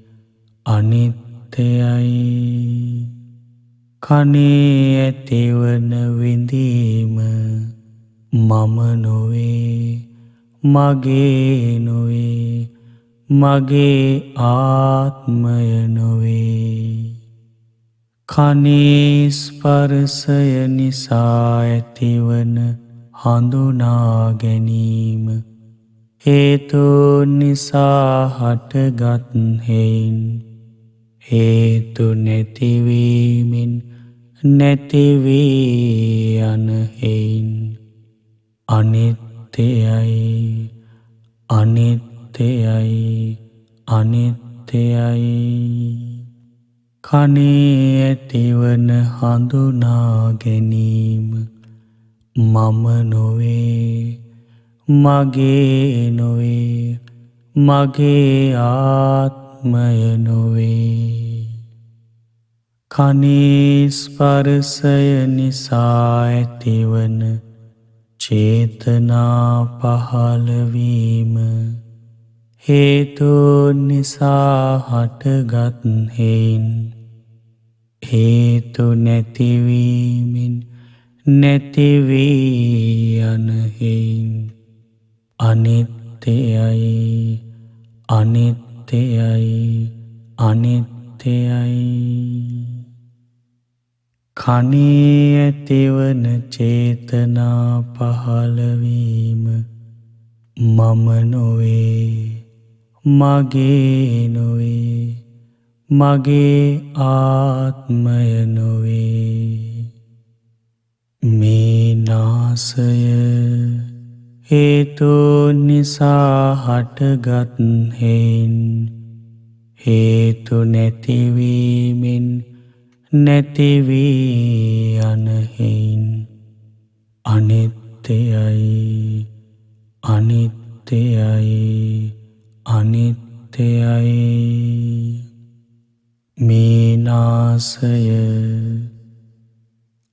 අනිත්‍යයි. කනේ ඇතිවන විඳීම මම නොවේ මගේ නොවේ මගේ ආත්මය නොවේ. කනේ ස්පර්ශය නිසා ඇතිවන හඳුනා ගැනීම හේතුන් නිසා හටගත් හෙයින් හේතු නැතිවීමෙන් නැතිවී යන හෙයින් අනිත්‍යයි අනිත්‍යයි අනිත්‍යයි. කනේ ඇතිවන හඳුනා ගැනීම මම නොවේ මගේ නොවේ මගේ ආත්මය නොවේ. කනේ ස්පර්ශය නිසා ඇතිවන චේතනා පහළවීම හේතුන් නිසා හටගත් හෙයින් හේතු නැතිවීමෙන් නැතිවී යන හෙයින් අනිත්‍යයි අනිත්‍යයි අනිත්‍යයි. කනේ ඇතිවන චේතනා පහළවීම මම නොවේ මගේ නොවේ මගේ ආත්මය නොවේ. මේ නාසය හේතුන් නිසා හටගත් හෙයින් හේතු නැතිවීමෙන් නැතිවී යන හෙයින් අනිත්‍යයි අනිත්‍යයි අනිත්‍යයි. මේ නාසය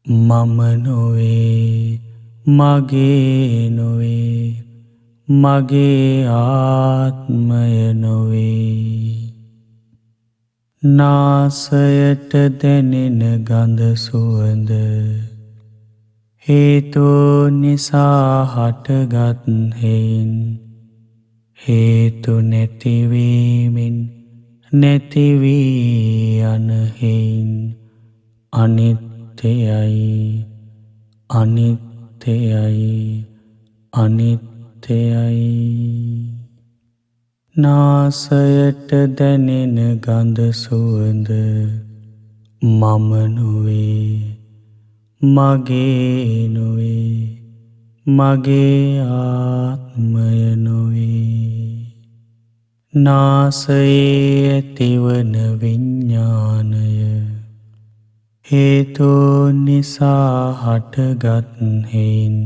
මම නොවේ මගේ නොවේ මගේ ආත්මය නොවේ. නාසයට දැනෙන ගඳ සුවඳ හේතුන් නිසා හටගත් හෙයින් හේතු නැතිවීමෙන් නැතිවී යන හෙයින් අනිත්‍යයි අනිත්‍යයි අනිත්‍යයි. නාසයට දැනෙන ගඳ සුවඳ මම නොවේ මගේ නොවේ මගේ ආත්මය නොවේ. නාසයේ ඇතිවන විඤ්ඤාණය හේතුන් නිසා හටගත් හෙයින්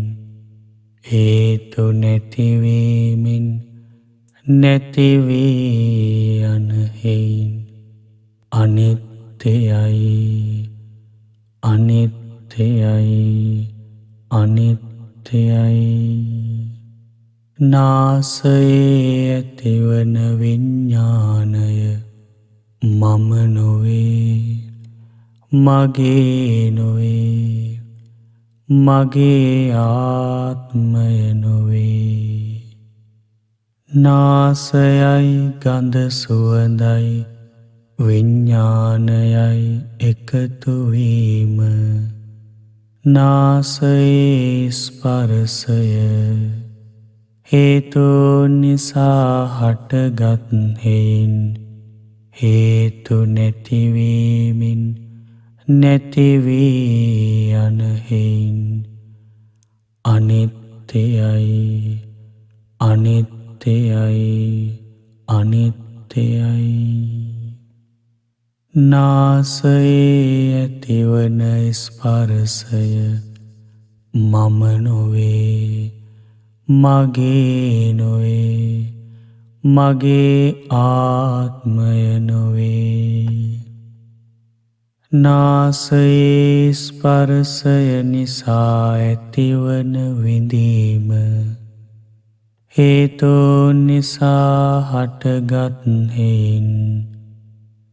හේතු නැතිවීමෙන් නැතිවී යන හෙයින් අනිත්‍යයි අනිත්‍යයි අනිත්‍යයි. නාසයේ ඇතිවන විඤ්ඤාණය මම නොවේ මගේ නොවේ මගේ ආත්මය නොවේ. නාසයයි ගඳ සුවඳයි විඤ්ඤාණයයි එකතු වීම නාසයේ ස්පර්ශය හේතුන් නිසා හටගත් හෙයින් හේතු නැතිවීමෙන් නැතිවී යන හෙයින් අනිත්‍යයි අනිත්‍යයි අනිත්‍යයි. නාසයේ ඇතිවන ස්පර්ශය මම නොවේ මගේ නොවේ මගේ ආත්මය නොවේ. නාසයේ ස්පර්ශය නිසා ඇතිවන විඳීම හේතූන් නිසා හටගත් හේයින්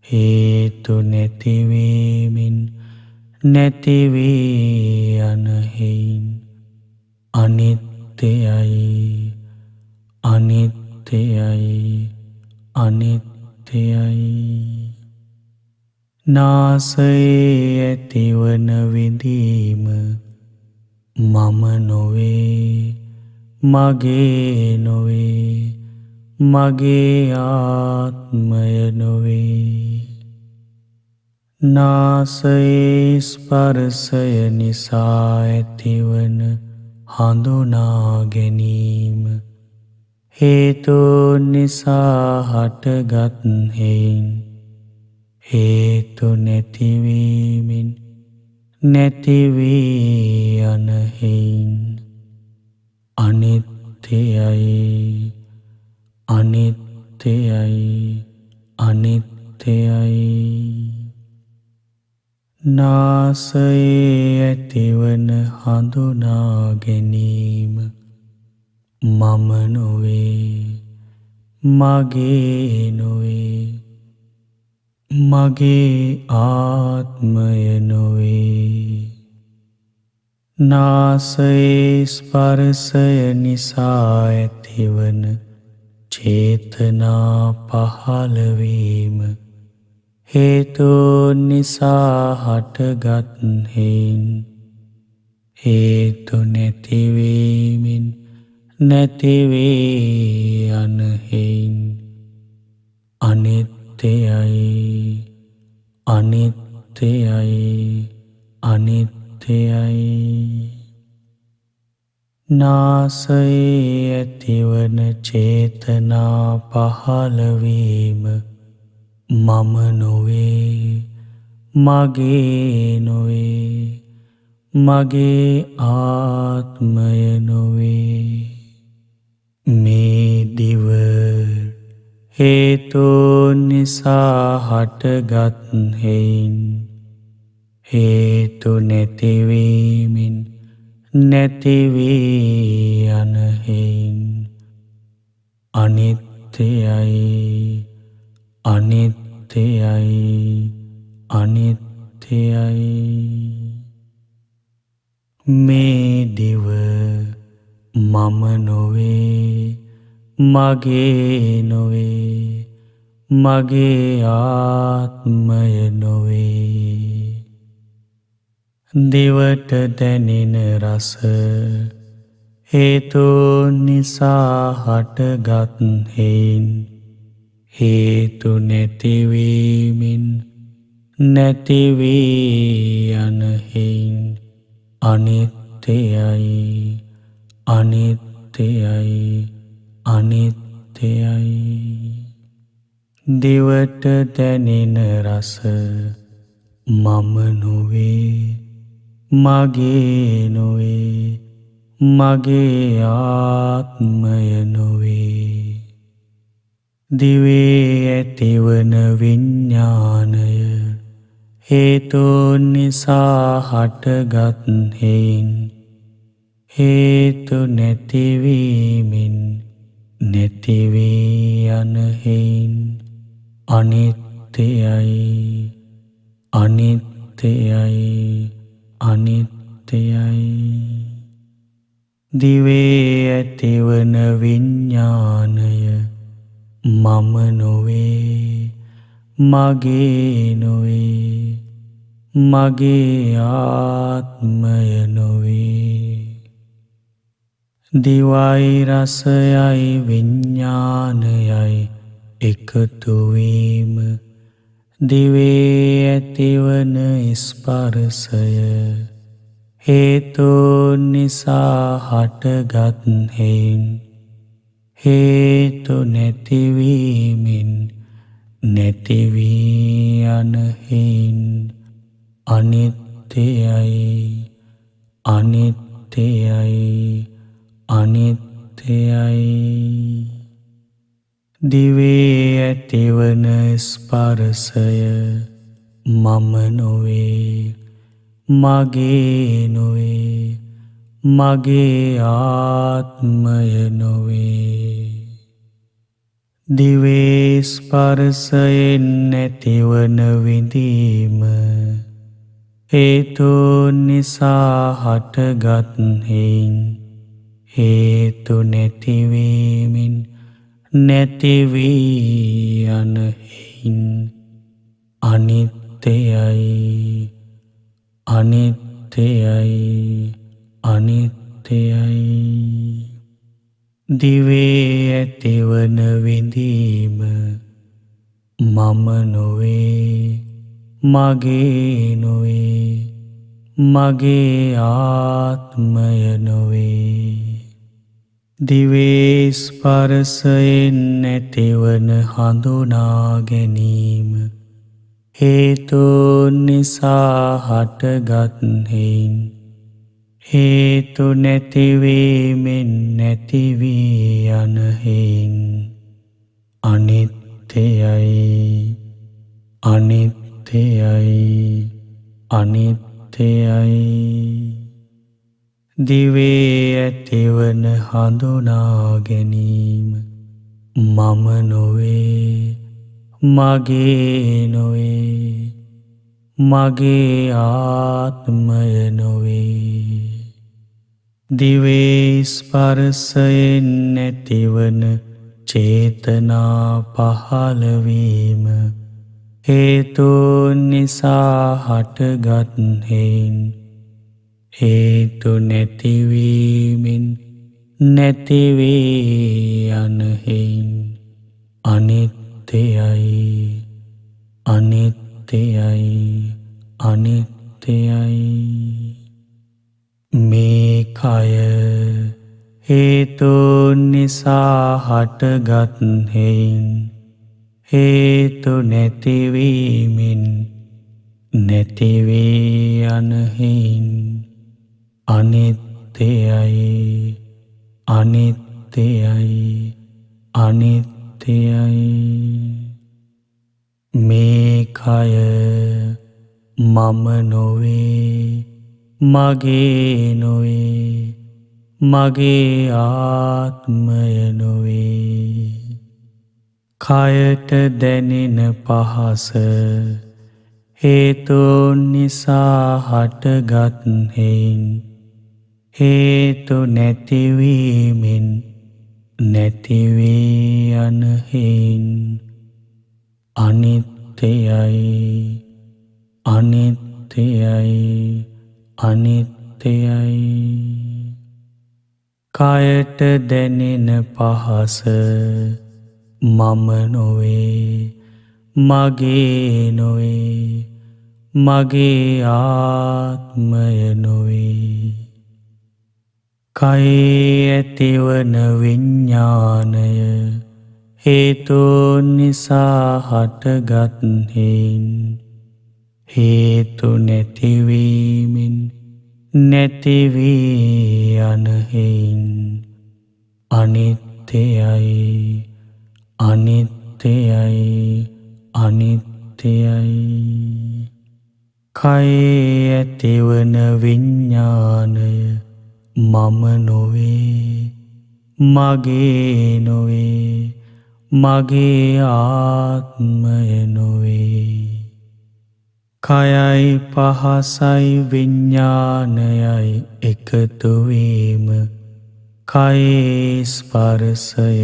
හේතු නැතිවීමෙන් නැතිවී යන හේයින් අනිත්‍යයි අනිත්‍යයි අනිත්‍යයි. නාසයේ ඇතිවන විඳීම මම නොවේ මගේ නොවේ මගේ ආත්මය නොවේ. නාසයේ ස්පර්ශය නිසා ඇතිවන හඳුනා ගැනීම හේතූන් නිසා හටගත් හේයින් හේතු නැතිවීමෙන් නැතිවී යන හේයින් අනිත්‍යයි අනිත්‍යයි අනිත්‍යයි. නාසයේ ඇතිවන හඳුනා ගැනීම මම නොවේ මගේ නොවේ මගේ ආත්මය නොවේ. නාසයේ ස්පර්ශය නිසා ඇතිවන චේතනා පහළවීම හේතූන් නිසා හටගත් හේයින් හේතු නැතිවීමෙන් නැතිවී යන හේයින් අනිත්‍යයි අනිත්‍යයි අනිත්‍යයි. නාසයේ ඇතිවන චේතනා පහළවීම මම නොවේ මගේ නොවේ මගේ ආත්මය නොවේ. මේ දිව හේතූන් නිසා හටගත් හේයින් හේතු නැතිවීමෙන් නැතිවී යන හේයින් අනිත්‍යයි අනිත්‍යයි අනිත්‍යයි. මේ දිව මම නොවේ මගේ නොවේ මගේ ආත්මය නොවේ. දිවට දැනෙන රස හේතූන් නිසා හටගත් හේයින් හේතු නැතිවීමෙන් නැතිවී යන හේයින් අනිත්‍යයි අනිත්‍යයි අනිත්‍යයි. දිවට දැනෙන රස මම නොවේ මගේ නොවේ මගේ ආත්මය නොවේ. දිවේ ඇතිවන විඤ්ඤාණය හේතූන් නිසා හටගත් හේයින් හේතු නැතිවීමෙන් නැතිවී යන හේයින් අනිත්‍යයි අනිත්‍යයි අනිත්‍යයි. දිවේ ඇතිවන විඤ්ඤාණය මම නොවේ මගේ නොවේ මගේ ආත්මය නොවේ. දිවයි රසයයි විඤ්ඤාණයයි එකතු වීම දිවේ ඇතිවන ස්පර්ශය හේතූන් නිසා හටගත් හේයින් හේතු නැතිවීමෙන් නැතිවී යන හේයින් අනිත්‍යයි අනිත්‍යයි අනිත්‍යයි. දිවේ ඇතිවන ස්පර්ශය මම නොවේ, මගේ නොවේ, මගේ ආත්මය නොවේ. දිවේ ස්පර්ශයෙන් නැතිවන විඳීම හේතුන් නිසා හටගත් හේයින් හේතු නැතිවීමෙන් නැතිවී යන හේයින් අනිත්‍යයි, අනිත්‍යයි, අනිත්‍යයි. දිවේ ඇතිවන විඳීම මම නොවේ, මගේ නොවේ, මගේ ආත්මය නොවේ. දිවේ ස්පර්ශයෙන් නැතිවන හඳුනා ගැනීම හේතුන් නිසා හටගත් හේයින් හේතු නැතිවීමෙන් නැතිවී යන හේයින් අනිත්‍යයි, අනිත්‍යයි, අනිත්‍යයි. දිවේ ඇතිවන හඳුනා ගැනීම මම නොවේ, මගේ නොවේ, මගේ ආත්මය නොවේ. දිවේ ස්පර්ශයෙන් නැතිවන චේතනා පහළවීම හේතුන් නිසා හටගත් හේයින් හේතු නැතිවීමෙන් නැතිවී යන හේයින් අනිත්‍යයි, අනිත්‍යයි, අනිත්‍යයි. මේ කය හේතුන් නිසා හටගත් හේයින් හේතු නැතිවීමෙන් නැතිවී යන හේයින් අනිත්‍යයි, අනිත්‍යයි, අනිත්‍යයි. මේ කය මම නොවේ, මගේ නොවේ, මගේ ආත්මය නොවේ. කයට දැනෙන පහස හේතුන් නිසා හටගත් හේයින් හේතු නැතිවීමෙන් නැතිවී යන හේයින් අනිත්‍යයි, අනිත්‍යයි, අනිත්‍යයි. කයට දැනෙන පහස මම නොවේ, මගේ නොවේ, මගේ ආත්මය නොවේ. කයේ ඇතිවන විඤ්ඤාණය හේතුන් නිසා හටගත් හේයින් හේතු නැතිවීමෙන් නැතිවී යන හේයින් අනිත්‍යයි, අනිත්‍යයි, අනිත්‍යයි. කයේ ඇතිවන විඤ්ඤාණය මම නොවේ, මගේ නොවේ, මගේ ආත්මය නොවේ. කයයි පහසයි විඤ්ඤාණයයි එකතු වීම කයේ ස්පර්ශය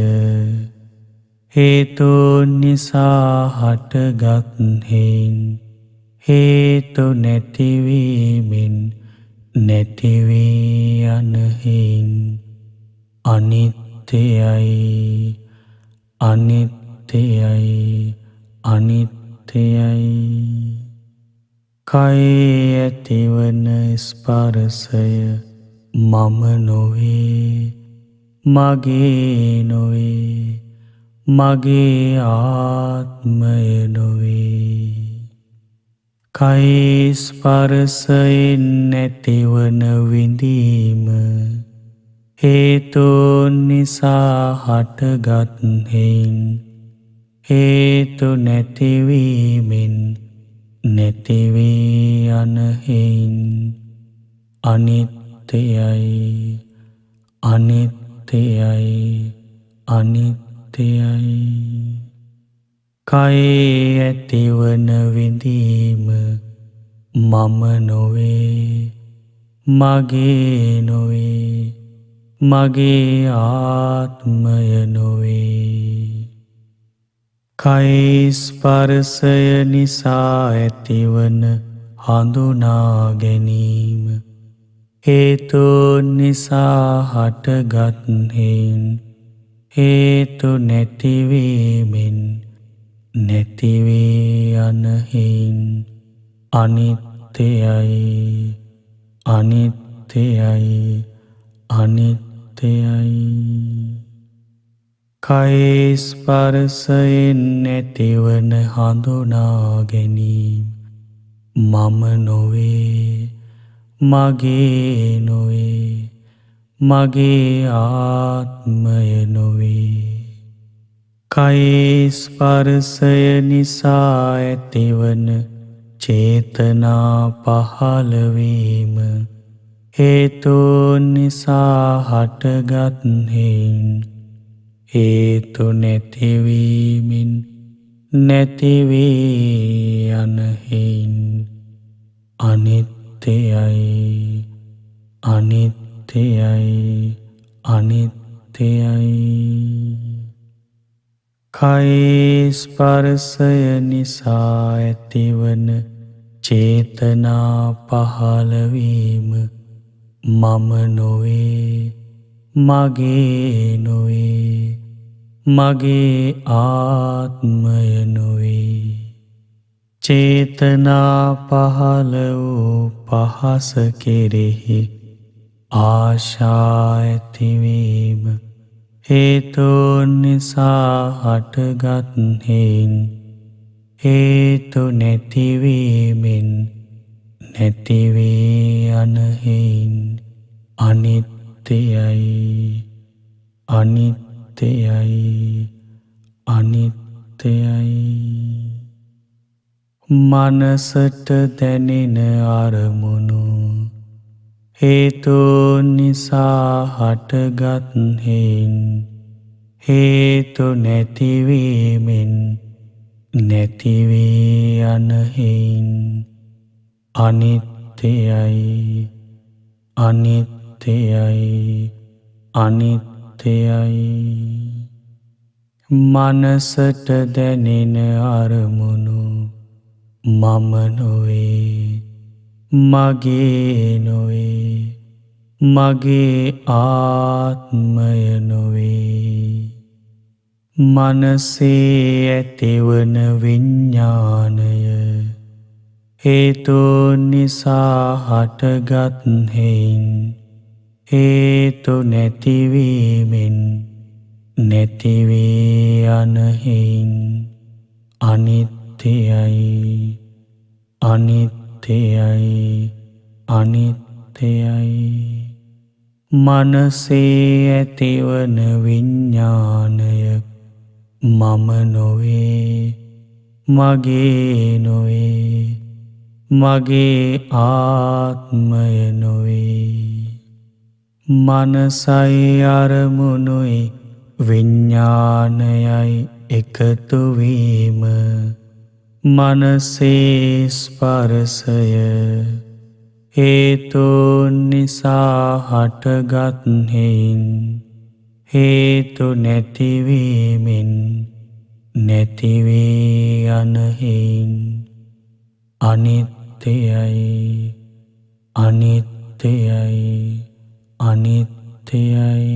හේතුන් නිසා හටගත් හේයින් හේතු නැතිවීමෙන් නැතිවී යන හේයින් අනිත්‍යයි, අනිත්‍යයි, අනිත්‍යයි. කයේ ඇතිවන ස්පර්ශය මම නොවේ, මගේ නොවේ, මගේ ආත්මය නොවේ. කයේ ස්පර්ශයෙන් නැතිවන විඳීම හේතුන් නිසා හටගත් හේයින් හේතු නැතිවීමෙන් නැතිවී යන හේයින් අනිත්‍යයි අනිත්‍යයි අනිත්‍යයි. කයේ ඇතිවන විඳීම මම නොවේ මගේ නොවේ මගේ ආත්මය නොවේ. කයේ ස්පර්ශය නිසා ඇතිවන හඳුනා ගැනීම හේතුන් නිසා හටගත් හේයින් හේතු නැතිවීමෙන් නැතිවී යන හේයින් අනිත්‍යයි අනිත්‍යයි අනිත්‍යයි. කයේ ස්පර්ශයෙන් නැතිවන හඳුනා ගැනීම මම නොවේ මගේ නොවේ මගේ ආත්මය නොවේ. කයේ ස්පර්ශය නිසා ඇතිවන චේතනා පහළවීම හේතුන් නිසා හටගත් හේයින් හේතු නැතිවීමෙන් නැතිවී යන හේයින් අනිත්‍යයි අනිත්‍යයි අනිත්‍යයි. කයේ ස්පර්ශය නිසා ඇතිවන චේතනා පහළවීම මම නොවේ මගේ නොවේ මගේ ආත්මය නොවේ. චේතනා පහළ වූ පහස කෙරෙහි ආශා ඇතිවීම හේතුන් නිසා හටගත් හේයින් හේතු නැතිවීමෙන් නැතිවී යන හේයින් අනිත්‍යයි අනිත්‍යයි අනිත්‍යයි. මනසට දැනෙන අරමුණු හේතුන් නිසා හටගත් හේයින් හේතු නැතිවීමෙන් නැතිවී යන හේයින් අනිත්‍යයි අනිත්‍යයි අනිත්‍යයි. මනසට දැනෙන අරමුණු මම නොවේ මගේ නොවේ මගේ ආත්මය නොවේ. මනසේ ඇතිවන විඤ්ඤාණය හේතුන් නිසා හටගත් හේයින් හේතු නැතිවීමෙන් නැතිවී යන හේයින් අනිත්‍යයි අනිත්‍යයි අනිත්‍යයි. මනසේ ඇතිවන විඤ්ඤාණය මම නොවේ මගේ නොවේ මගේ ආත්මය නොවේ. මනසයි අරමුණුයි විඤ්ඤාණයයි එකතු වීම මනසේ ස්පර්ශය හේතුන් නිසා හටගත් හේයින් හේතු නැතිවීමෙන් නැතිවී යන හේයින් අනිත්‍යයි අනිත්‍යයි අනිත්‍යයි.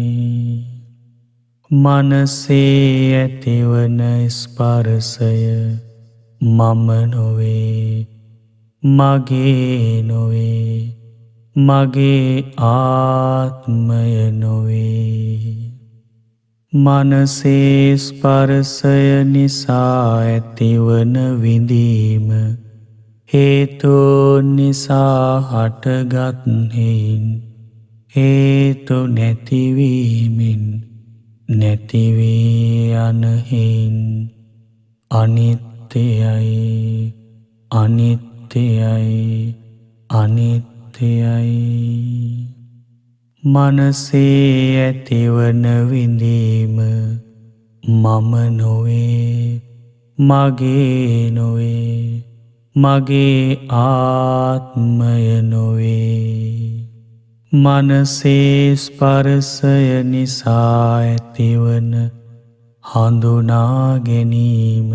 මනසේ ඇතිවන ස්පර්ශය මම නොවේ මගේ නොවේ මගේ ආත්මය නොවේ. මනසේ ස්පර්ශය නිසා ඇතිවන විඳීම හේතුන් නිසා හටගත් හේයින් හේතු නැතිවීමෙන් නැතිවී යන හේයින් අනිත්‍යයි අනිත්‍යයි අනිත්‍යයි. මනසේ ඇතිවන විඳීම මම නොවේ මගේ නොවේ මගේ ආත්මය නොවේ. මනසේ ස්පර්ශය නිසා ඇතිවන හඳුනා ගැනීම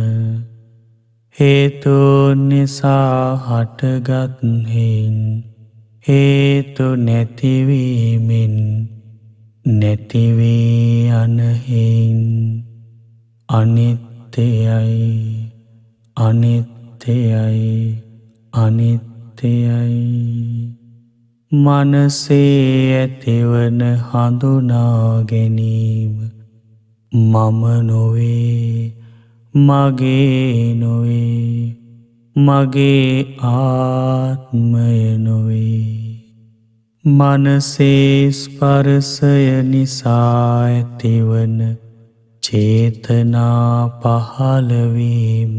හේතුන් නිසා හටගත් හේන් හේතු නැතිවීමෙන් නැතිවී යන හේන් අනිත්‍යයි අනිත්‍යයි අනිත්‍යයි. මනසේ ඇතිවන හඳුනා ගැනීම මම නොවේ මගේ නොවේ මගේ ආත්මය නොවේ. මනසේ ස්පර්ශය නිසා ඇතිවන චේතනා පහළවීම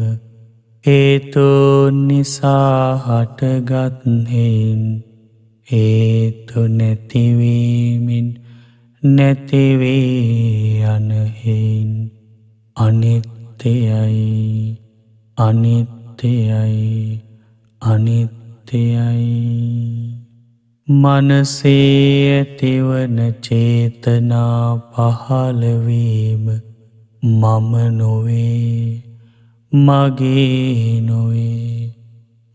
හේතුන් නිසා හටගත් හේන් හේතු නැතිවීමෙන් නැතිවී යන හේන් අනිත්‍යයි අනිත්‍යයි අනිත්‍යයි. මනසේ ඇතිවන චේතනා පහළවීම මම නොවේ මගේ නොවේ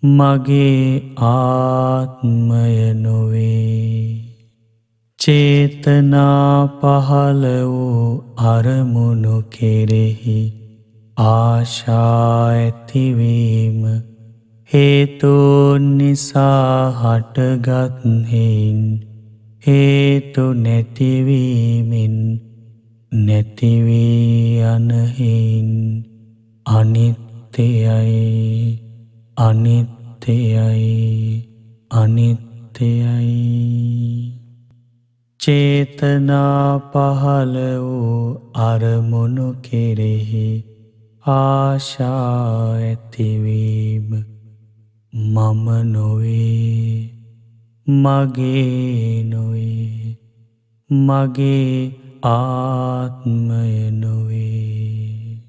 මගේ ආත්මය නොවේ. චේතනා පහළ වූ අරමුණු කෙරෙහි ආශා ඇතිවීම හේතුන් නිසා හටගත් හේන් හේතු නැතිවීමෙන් නැතිවී යන හේන් අනිත්‍යයි අනිත්‍යයි අනිත්‍යයි. චේතනා පහළ වූ අරමුණු කෙරෙහි ආශා ඇතිවීම මම නොවේ මගේ නොවේ මගේ ආත්මය නොවේ.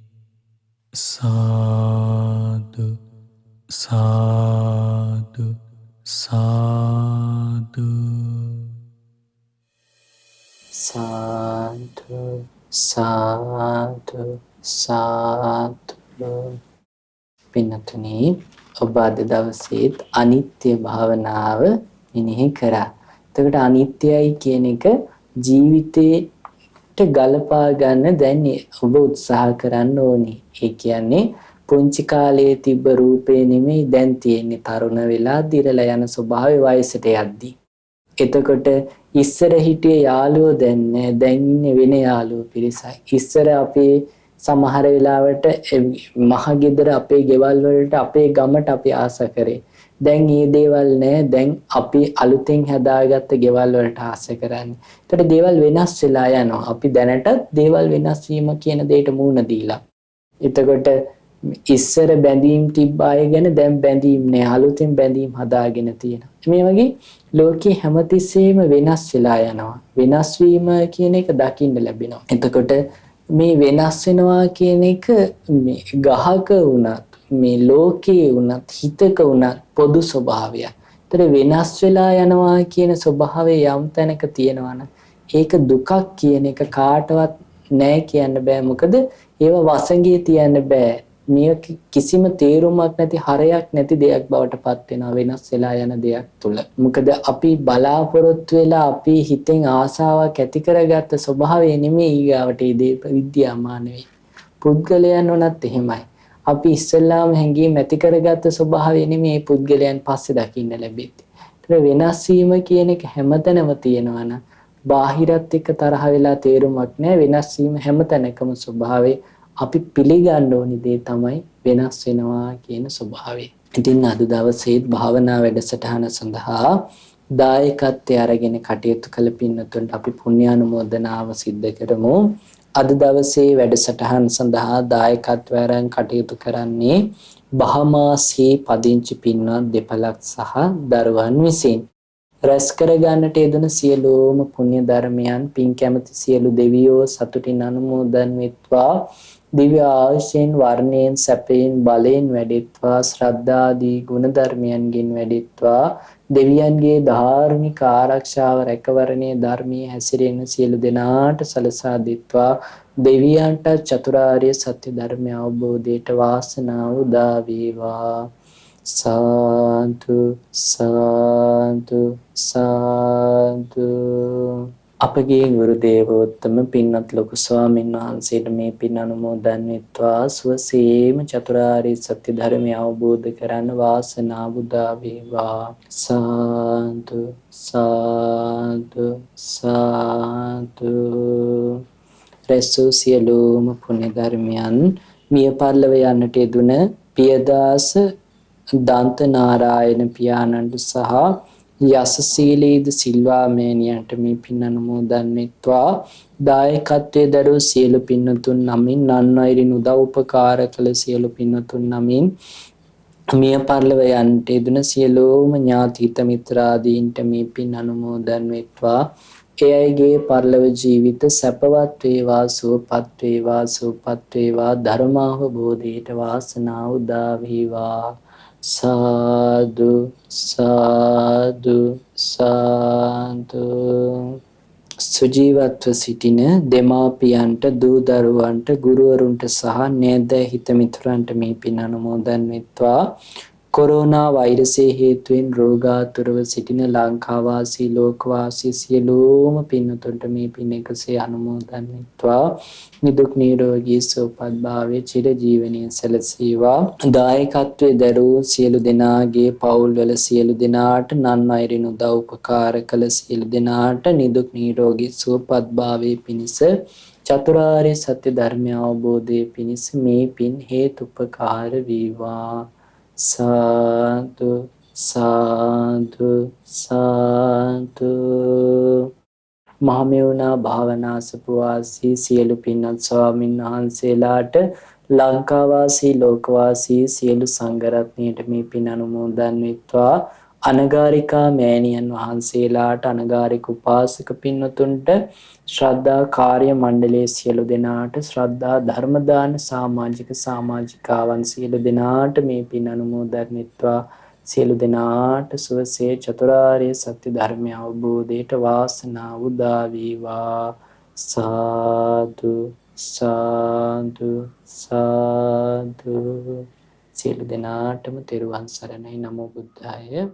සාදු සාදු සාදු
සාදු සාදු සාදු. පින්නතුනි, ඔබ අද දවසේත් අනිත්‍ය භාවනාව මෙනෙහි කරා. එතකොට අනිත්‍යයි කියන එක ජීවිතේට ගලපා ගන්න දැන් ඔබ උත්සාහ කරන්න ඕනේ. ඒ කියන්නේ පුංචි කාලයේ තිබ්බ රූපේ නෙමෙයි දැන් තියෙන්නේ තරුණ වෙලා දිරලා යන ස්වභාවය වයසට යද්දී. එතකොට ඉස්සර හිටිය යාළුවෝ දැන් ඉන්නේ වෙන යාළුවෝ පිරිසයි. ඉස්සර අපේ සමහර වෙලාවට මහ ගෙදර අපේ ගෙවල් වලට අපේ ගමට අපි ආස කරේ. දැන් මේ දේවල් නැහැ. දැන් අපි අලුතෙන් හදාගත්ත ගෙවල් වලට ආස කරන්නේ. ඒතකොට දේවල් වෙනස් වෙලා යනවා. අපි දැනටත් දේවල් වෙනස් වීම කියන දෙයට මුහුණ දීලා. එතකොට ඉස්සර බැඳීම් තිබ්බ අය ගැන දැන් බැඳීම් නෑ. අලුතෙන් බැඳීම් හදාගෙන තියෙනවා. මේ වගේ ලෝකේ හැමතිස්සෙම වෙනස් වෙලා යනවා. වෙනස් වීම කියන එක දකින්න ලැබෙනවා. එතකොට මේ වෙනස් වෙනවා කියන එක මේ ගහක වුණත් මේ ලෝකයේ වුණත් හිතක වුණත් පොදු ස්වභාවයක්. ඒතර වෙනස් වෙලා යනවා කියන ස්වභාවය යම් තැනක තියෙනවා නම් ඒක දුකක් කියන එක කාටවත් නෑ කියන්න බෑ. මොකද ඒව වසඟේ තියන්න බෑ. මේ කිසිම තේරුමක් නැති හරයක් නැති දෙයක් බවට පත් වෙනවා වෙනස් වෙලා යන දෙයක් තුල. මොකද අපි බලාපොරොත්තු වෙලා අපි හිතෙන් ආසාවක් ඇති කරගත්ත ස්වභාවය නෙමෙයි ඊගාවට ඒ දේ විද්‍යාමාන වෙයි. පුද්ගලයන් උනත් එහෙමයි. අපි ඉස්සෙල්ලාම හැංගීම් ඇති කරගත්ත ස්වභාවය නෙමෙයි පුද්ගලයන් පස්සේ දකින්න ලැබෙන්නේ. ඒතර වෙනස් වීම කියන එක හැමතැනම තියෙනවා නම් බාහිරත් එක්ක තරහ වෙලා තේරුමක් නැහැ. වෙනස් වීම හැමතැනකම ස්වභාවය. අපි පිළිගන්න ඕනි දේ තමයි වෙනස් වෙනවා කියන ස්වභාවය. ඉතින් අද දවසේත් භාවනා වැඩසටහන සඳහා දායකත්වයේ අරගෙන කටයුතු කළ පින්නතුන්ට අපි පුණ්‍යානුමෝදනාව සිද්ධ කරමු. අද දවසේ වැඩසටහන් සඳහා දායකත්වය අරන් කටයුතු කරන්නේ බහමාසී පදිංචි පින්වත් දෙපළක් සහ දරුවන් විසින්. රැස් කරගන්නට යෙදුන සියලුම පුණ්‍ය ධර්මයන් පින් කැමති සියලු දෙවියෝ සතුටින් අනුමෝදන් වෙත්වා. දිව්‍ය ආයුෂයෙන් වර්ණයෙන් සැපයෙන් බලයෙන් වැඩෙත්වා. ශ්‍රද්ධාදී ගුණ ධර්මයන්ගෙන් වැඩෙත්වා. දෙවියන්ගේ ධාර්මික ආරක්ෂාව රැකවරණය ධර්මයේ හැසිරෙන සියලු දෙනාට සලසා දෙත්වා. දෙවියන්ට චතුරාර්ය සත්‍ය ධර්මය අවබෝධයට වාසනාව උදා වේවා. සාදු සාදු සාදු. අපගේ ගුරු දේවෝත්තම පින්වත් ලොකු ස්වාමීන් වහන්සේට මේ පින් අනුමෝදන් වෙත්වා. සුවසේම චතුරාර්ය සත්‍ය ධර්මය අවබෝධ කරගන්න වාසනාව උදා වේවා. සාදු සාදු සාදු. රැස්වූ සියලුම පුණ්‍ය ධර්මයන් මිය පරලොව යන්නට යෙදුන පියදාස දන්තනාරායන පියාණන්ට සහ යසසීලීද සිල්වා මෑණියන්ට මේ පින් අනුමෝදන් වෙත්වා. දායකත්වයේ දරූ සියලු පින්වතුන් නමින් නන් අයරින් උදව් උපකාර කළ සියලු පින්වතුන් නමින් මිය පරලොව යන්නට යෙදුන සියලුම ඥාති හිත මිත්‍රාදීන්ට මේ පින් අනුමෝදන් වෙත්වා. ඒ අයගේ පරලොව ජීවිත සැපවත් වේවා සුවපත් වේවා සුවපත් වේවා ධර්මාවබෝධයට වාසනාව උදා වේවා. සාදු සාදු සාදු. සුජීවත්ව සිටින දෙමාපියන්ට දූ දරුවන්ට ගුරුවරුන්ට සහ නෑදෑ හිත මිතුරන්ට මේ පින් අනුමෝදන් වෙත්වා. කොරෝනා වෛරසය හේතුවෙන් රෝගාතුරව සිටින ලංකාවාසී ලෝකවාසී සියලුම පින්වතුන්ට මේ පින් එකසේ අනුමෝදන් වෙත්වා. නිදුක් නිරෝගී සුවපත් භාවයේ චිරජීවනයේ සැලසේවා. දායකත්වයේ දරූ සියලු දෙනාගේ පවුල්වල සියලු දෙනාට නන් අයරින් උදව් උපකාර කළ සියලු දෙනාට නිදුක් නිරෝගී සුවපත් භාවයේ පිණිස චතුරාර්ය සත්‍ය ධර්මය අවබෝධයේ පිණිස මේ පින් හේතුපකාර වේවා. සාදු සාදු සාදු. මහමෙවුනා භාවනාසපුවාසී සියලු පින්වත් ස්වාමීන් වහන්සේලාට ලංකාවාසී ලෝකවාසී සියලු සංඝරත්නයට මේ පින් අනුමෝදන් වෙත්වා. අනගාരികා මෑණියන් වහන්සේලාට අනගාരിക උපාසක පින්වතුන්ට ශ්‍රද්ධා කාර්ය මණ්ඩලයේ සියලු දෙනාට ශ්‍රද්ධා ධර්ම දාන සමාජිකාවන් සියලු දෙනාට මේ පින් අනුමෝදන් වෙත්වා. සියලු දෙනාට සුවසේ චතුරාර්ය සත්‍ය ධර්මය අවබෝධයට වාසනාව උදා වේවා. සාදු සාදු සාදු. සියලු දෙනාටම තෙරුවන් සරණයි. නමෝ බුද්ධාය.